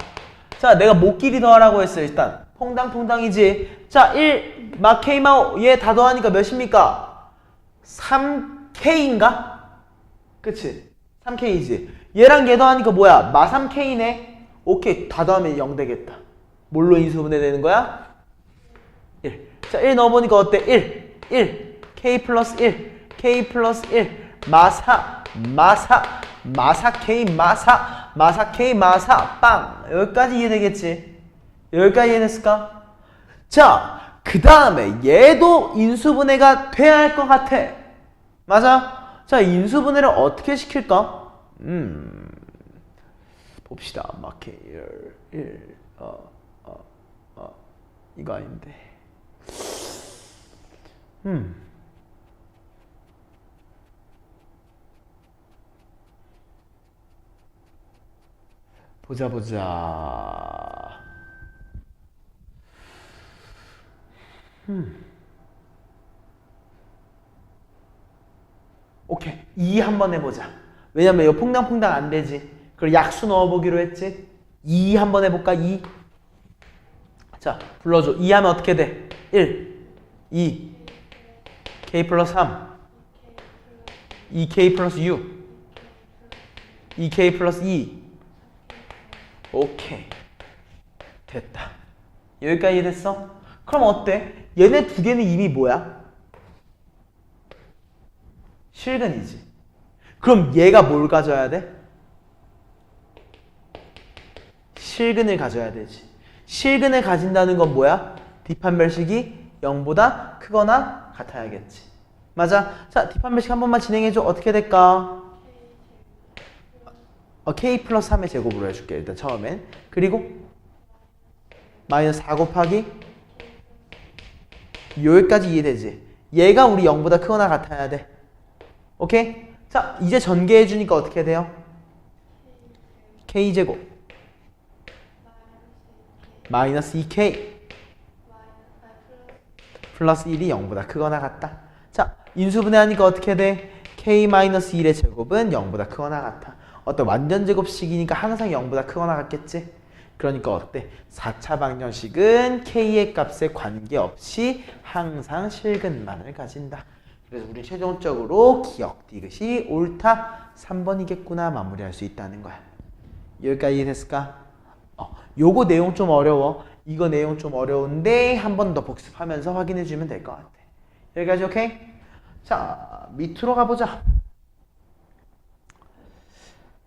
자, 내가 못끼리 더하라고 했어. 일단 퐁당퐁당이지. 자, 1 마 K 마 O 얘 다 더하니까 몇입니까? 3K인가? 그치? 3K이지. 얘랑 얘 더하니까 뭐야? 마 3K네. 오케이. 다 더하면 0 되겠다. 뭘로 인수분해 되는 거야? 1. 자, 1 넣어보니까 어때? 1. K 플러스 1. K 플러스 1. 마사. K 마사. K 마사. 빵. 여기까지 이해되겠지? 여기까지 이해됐을까? 자, 그 다음에 얘도 인수분해가 돼야 할 것 같아. 맞아? 자, 인수분해를 어떻게 시킬까? 봅시다. 마케 1. 이거 아닌데. 보자. 오케이. 2 한번 해보자. 왜냐면 이거 퐁당퐁당 안 되지. 그리고 약수 넣어보기로 했지. 2 한번 해볼까? 2. 자, 불러줘. 2 하면 어떻게 돼? 1, 2, K 플러스 3, 2K 플러스 6, 2K 플러스 2. 오케이. 됐다. 여기까지 됐어? 그럼 어때? 얘네 두 개는 이미 뭐야? 실근이지. 그럼 얘가 뭘 가져야 돼? 실근을 가져야 되지. 실근을 가진다는 건 뭐야? 뒷판별식이 0보다 크거나 같아야겠지. 맞아? 자, 뒷판별식 한 번만 진행해줘. 어떻게 될까? K 플러스 3의 제곱으로 해줄게. 일단 처음엔. 그리고 마이너스 4 곱하기 여기까지 이해되지? 얘가 우리 0보다 크거나 같아야 돼. 오케이? 자, 이제 전개해주니까 어떻게 돼요? k제곱 마이너스 2k 플러스 1이 0보다 크거나 같다. 자, 인수분해하니까 어떻게 돼? k-1의 제곱은 0보다 크거나 같아. 어떤 완전 제곱식이니까 항상 0보다 크거나 같겠지? 그러니까 어때? 4차 방정식은 k의 값에 관계없이 항상 실근만을 가진다. 그래서 우리 최종적으로 기억 디귿이 옳다. 3번이겠구나 마무리할 수 있다는 거야. 여기까지 이해됐을까? 요거 내용 좀 어려워. 이거 내용 좀 어려운데 한 번 더 복습하면서 확인해 주면 될 것 같아. 여기까지 오케이? 자, 밑으로 가보자.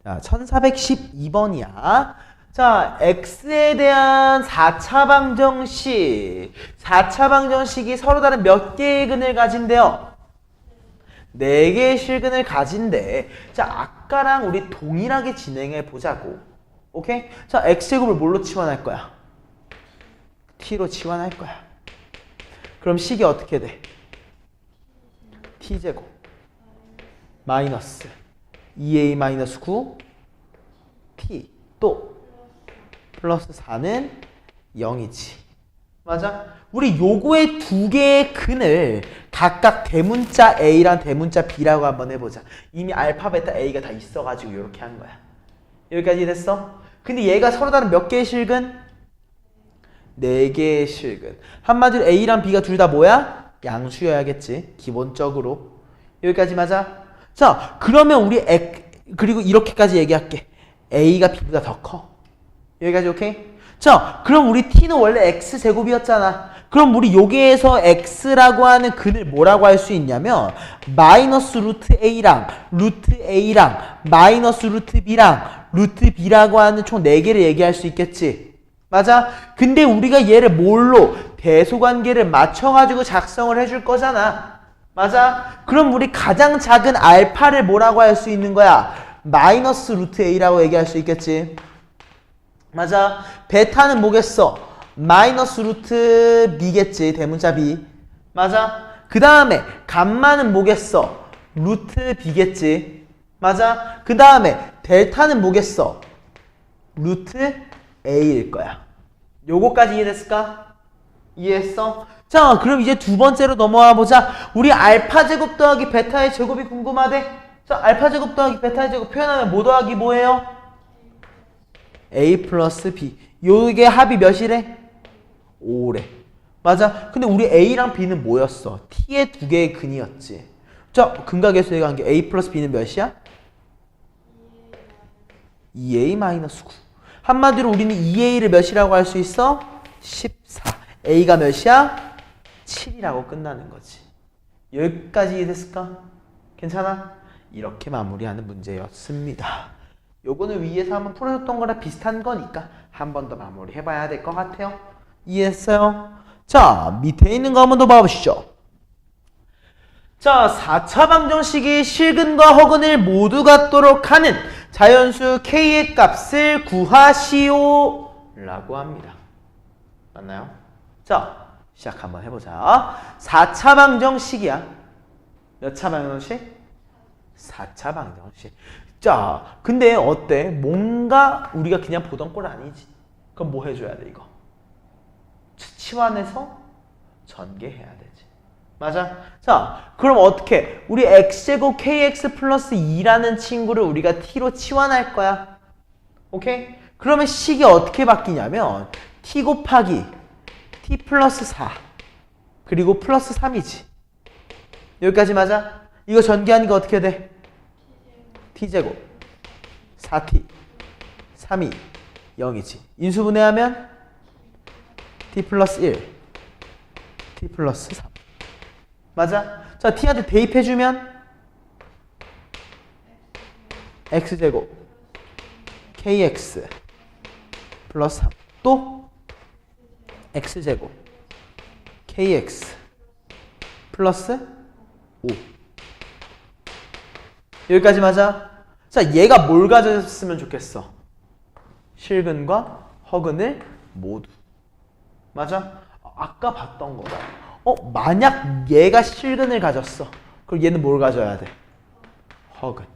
자, 1412번이야. 자, x에 대한 4차 방정식. 4차 방정식이 서로 다른 몇 개의 근을 가진대요? 4개의 실근을 가진대. 자, 아까랑 우리 동일하게 진행해 보자고. 오케이? 자, x제곱을 뭘로 치환할 거야? t로 치환할 거야. 그럼 식이 어떻게 돼? t제곱 마이너스 2a 마이너스 9 t 또 플러스 4는 0이지. 맞아? 우리 요거의 두 개의 근을 각각 대문자 a랑 대문자 b라고 한번 해보자. 이미 알파, 베타, a가 다 있어가지고 이렇게 한 거야. 여기까지 됐어? 근데 얘가 서로 다른 몇 개의 실근? 4개의 실근. 한마디로 a랑 b가 둘 다 뭐야? 양수여야겠지. 기본적으로. 여기까지 맞아? 자, 그러면 우리 그리고 이렇게까지 얘기할게. a가 b보다 더 커. 여기까지 오케이? 자, 그럼 우리 t는 원래 x제곱이었잖아. 그럼 우리 여기에서 x라고 하는 근을 뭐라고 할 수 있냐면 마이너스 루트 a랑 마이너스 루트 b라고 하는 총 4개를 얘기할 수 있겠지. 맞아? 근데 우리가 얘를 뭘로? 대소관계를 맞춰가지고 작성을 해줄 거잖아. 맞아? 그럼 우리 가장 작은 알파를 뭐라고 할 수 있는 거야? 마이너스 루트 a라고 얘기할 수 있겠지. 맞아? 베타는 뭐겠어? 마이너스 루트 b겠지. 대문자 b. 맞아? 그 다음에 감마는 뭐겠어? 루트 b겠지. 맞아? 그 다음에 델타는 뭐겠어? 루트 a일 거야. 요거까지 이해됐을까? 이해했어? 자, 그럼 이제 두 번째로 넘어와 보자. 우리 알파 제곱 더하기 베타의 제곱이 궁금하대. 자, 알파 제곱 더하기 베타의 제곱 표현하면 뭐 더하기 뭐예요? a 플러스 b. 요게 합이 몇이래? 5래. 맞아? 근데 우리 a랑 b는 뭐였어? t의 두 개의 근이었지. 자, 근각계수의 관계 a 플러스 b는 몇이야? 2a 마이너스 9. 한마디로 우리는 2a를 몇이라고 할 수 있어? 14. a가 몇이야? 7이라고 끝나는 거지. 여기까지 이해됐을까? 괜찮아? 이렇게 마무리하는 문제였습니다. 요거는 위에서 한번 풀어줬던 거랑 비슷한 거니까 한 번 더 마무리 해봐야 될 것 같아요. 이해했어요? 자, 밑에 있는 거 한번 더 봐보시죠. 자, 4차 방정식이 실근과 허근을 모두 갖도록 하는 자연수 k의 값을 구하시오 라고 합니다. 맞나요? 자, 시작 한번 해보자. 4차 방정식이야. 몇 차 방정식? 4차 방정식. 자, 근데 어때? 뭔가 우리가 그냥 보던 꼴 아니지. 그럼 뭐 해줘야 돼 이거? 치환해서 전개해야 되지. 맞아? 자, 그럼 어떻게? 우리 x제곱 kx 플러스 2라는 친구를 우리가 t로 치환할 거야. 오케이? 그러면 식이 어떻게 바뀌냐면 t 곱하기 t 플러스 4 그리고 플러스 3이지. 여기까지 맞아? 이거 전개하니까 어떻게 돼? t제곱 4t 3이 0이지. 인수분해하면 t 플러스 1 t 플러스 3 맞아? 자, t한테 대입해주면 x제곱 kx 플러스 3 또 x제곱 kx 플러스 5 여기까지 맞아? 자, 얘가 뭘 가졌으면 좋겠어? 실근과 허근을 모두. 맞아? 아까 봤던 거다. 만약 얘가 실근을 가졌어. 그럼 얘는 뭘 가져야 돼? 허근.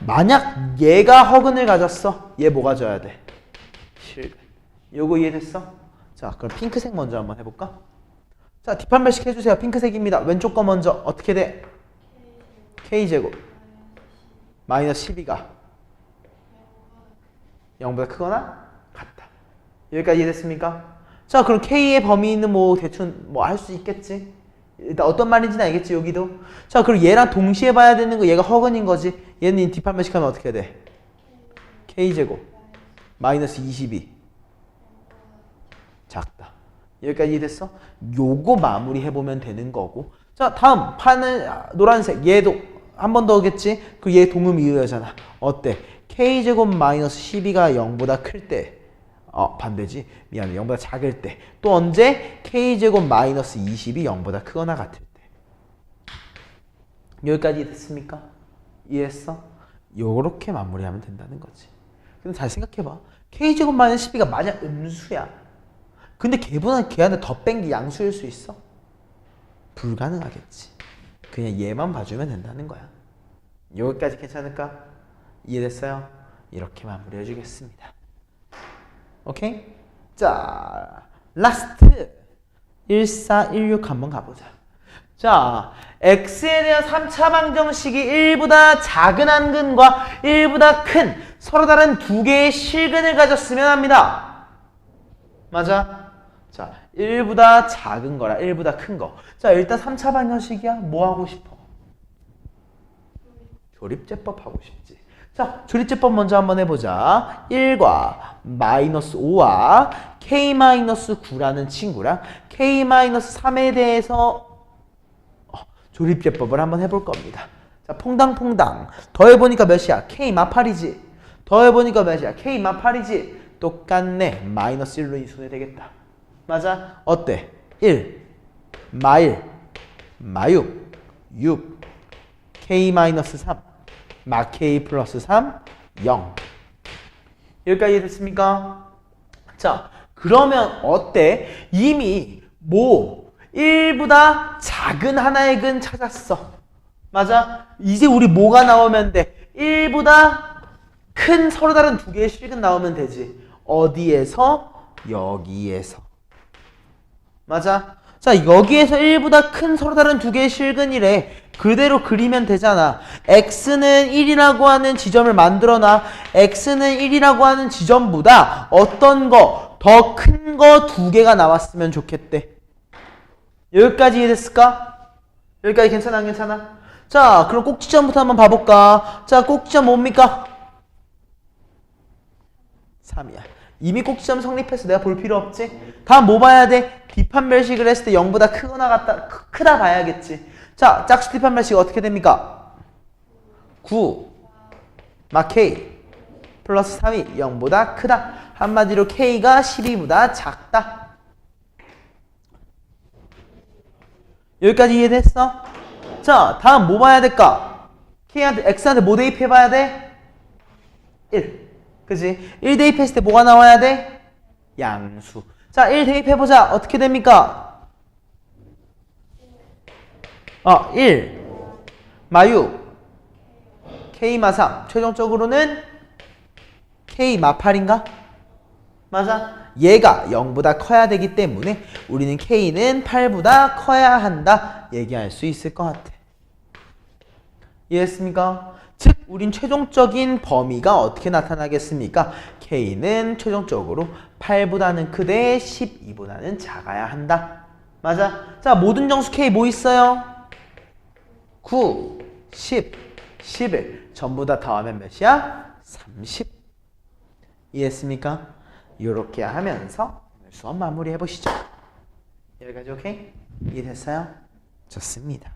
만약 얘가 허근을 가졌어. 얘 뭐 가져야 돼? 실근. 요거 이해됐어? 자, 그럼 핑크색 먼저 한번 해볼까? 자, 뒷판별식 해주세요. 핑크색입니다. 왼쪽 거 먼저 어떻게 돼? K제곱 마이너스 12가 0보다 크거나 같다. 여기까지 이해됐습니까? 자, 그럼 K의 범위는 뭐 대충 뭐 할 수 있겠지? 일단 어떤 말인지는 알겠지, 여기도? 자, 그리고 얘랑 동시에 봐야 되는 거 얘가 허근인 거지. 얘는 뒷판별식 하면 어떻게 돼? K제곱 마이너스 22 작다. 여기까지 이해됐어? 요거 마무리해보면 되는 거고. 자, 다음 판은 노란색. 얘도 한 번 더 오겠지? 그리고 얘 동음 이유잖아. 어때? K제곱 마이너스 12가 0보다 클 때. 반대지. 미안해. 0보다 작을 때. 또 언제? K제곱 마이너스 20이 0보다 크거나 같을 때. 여기까지 됐습니까? 이해했어? 요렇게 마무리하면 된다는 거지. 근데 잘 생각해봐. K제곱 마이너스 12가 만약 음수야. 근데 걔한테 더 뺀 게 양수일 수 있어? 불가능하겠지. 그냥 얘만 봐주면 된다는 거야. 여기까지 괜찮을까? 이해됐어요? 이렇게 마무리해 주겠습니다. 오케이? 자, 라스트 1416 한번 가보자. 자, x에 대한 3차 방정식이 1보다 작은 한근과 1보다 큰 서로 다른 두 개의 실근을 가졌으면 합니다. 맞아? 자, 1보다 작은 거라 1보다 큰 거. 자, 일단 3차 방정식이야. 뭐 하고 싶어? 조립제법 하고 싶지. 자, 조립제법 먼저 한번 해보자. 1과 마이너스 5와 k-9라는 친구랑 k-3에 대해서 조립제법을 한번 해볼 겁니다. 자, 퐁당퐁당. 더해보니까 몇이야? k-8이지. 더해보니까 몇이야? k-8이지. 똑같네. 마이너스 1로 인수해 되겠다. 맞아? 어때? 1, 마일, 마육, 6, k-3, 마 k 플러스 3, 0. 여기까지 이해됐습니까? 자, 그러면 어때? 이미 뭐 1보다 작은 하나의 근 찾았어. 맞아? 이제 우리 뭐가 나오면 돼? 1보다 큰 서로 다른 두 개의 실근 나오면 되지. 어디에서? 여기에서. 맞아? 자, 여기에서 1보다 큰 서로 다른 두 개의 실근이래. 그대로 그리면 되잖아. x는 1이라고 하는 지점을 만들어놔. x는 1이라고 하는 지점보다 어떤 거, 더 큰 거 두 개가 나왔으면 좋겠대. 여기까지 이해됐을까? 여기까지 괜찮아, 안 괜찮아? 자, 그럼 꼭지점부터 한번 봐볼까? 자, 꼭지점 뭡니까? 3이야. 이미 꼭지점 성립해서 내가 볼 필요 없지? 다음 뭐 봐야 돼? 뒷판별식을 했을 때 0보다 크거나 크다 봐야겠지. 자, 짝수 뒷판별식 어떻게 됩니까? 9 마 k 플러스 3이 0보다 크다. 한마디로 k가 12보다 작다. 여기까지 이해됐어? 자, 다음 뭐 봐야 될까? x한테 뭐 대입해봐야 돼? 1. 그지? 1 대입했을 때 뭐가 나와야 돼? 양수. 자, 1 대입해보자. 어떻게 됩니까? 1 마6 k 마3 최종적으로는 k 마8인가? 맞아? 얘가 0보다 커야 되기 때문에 우리는 k는 8보다 커야 한다 얘기할 수 있을 것 같아. 이해했습니까? 즉 우린 최종적인 범위가 어떻게 나타나겠습니까? k는 최종적으로 8보다는 크되 12보다는 작아야 한다. 맞아? 자, 모든 정수 k 뭐 있어요? 9, 10, 11 전부 다 더하면 몇이야? 30. 이해했습니까? 이렇게 하면서 수업 마무리 해보시죠. 여기까지 오케이? 이해됐어요? 좋습니다.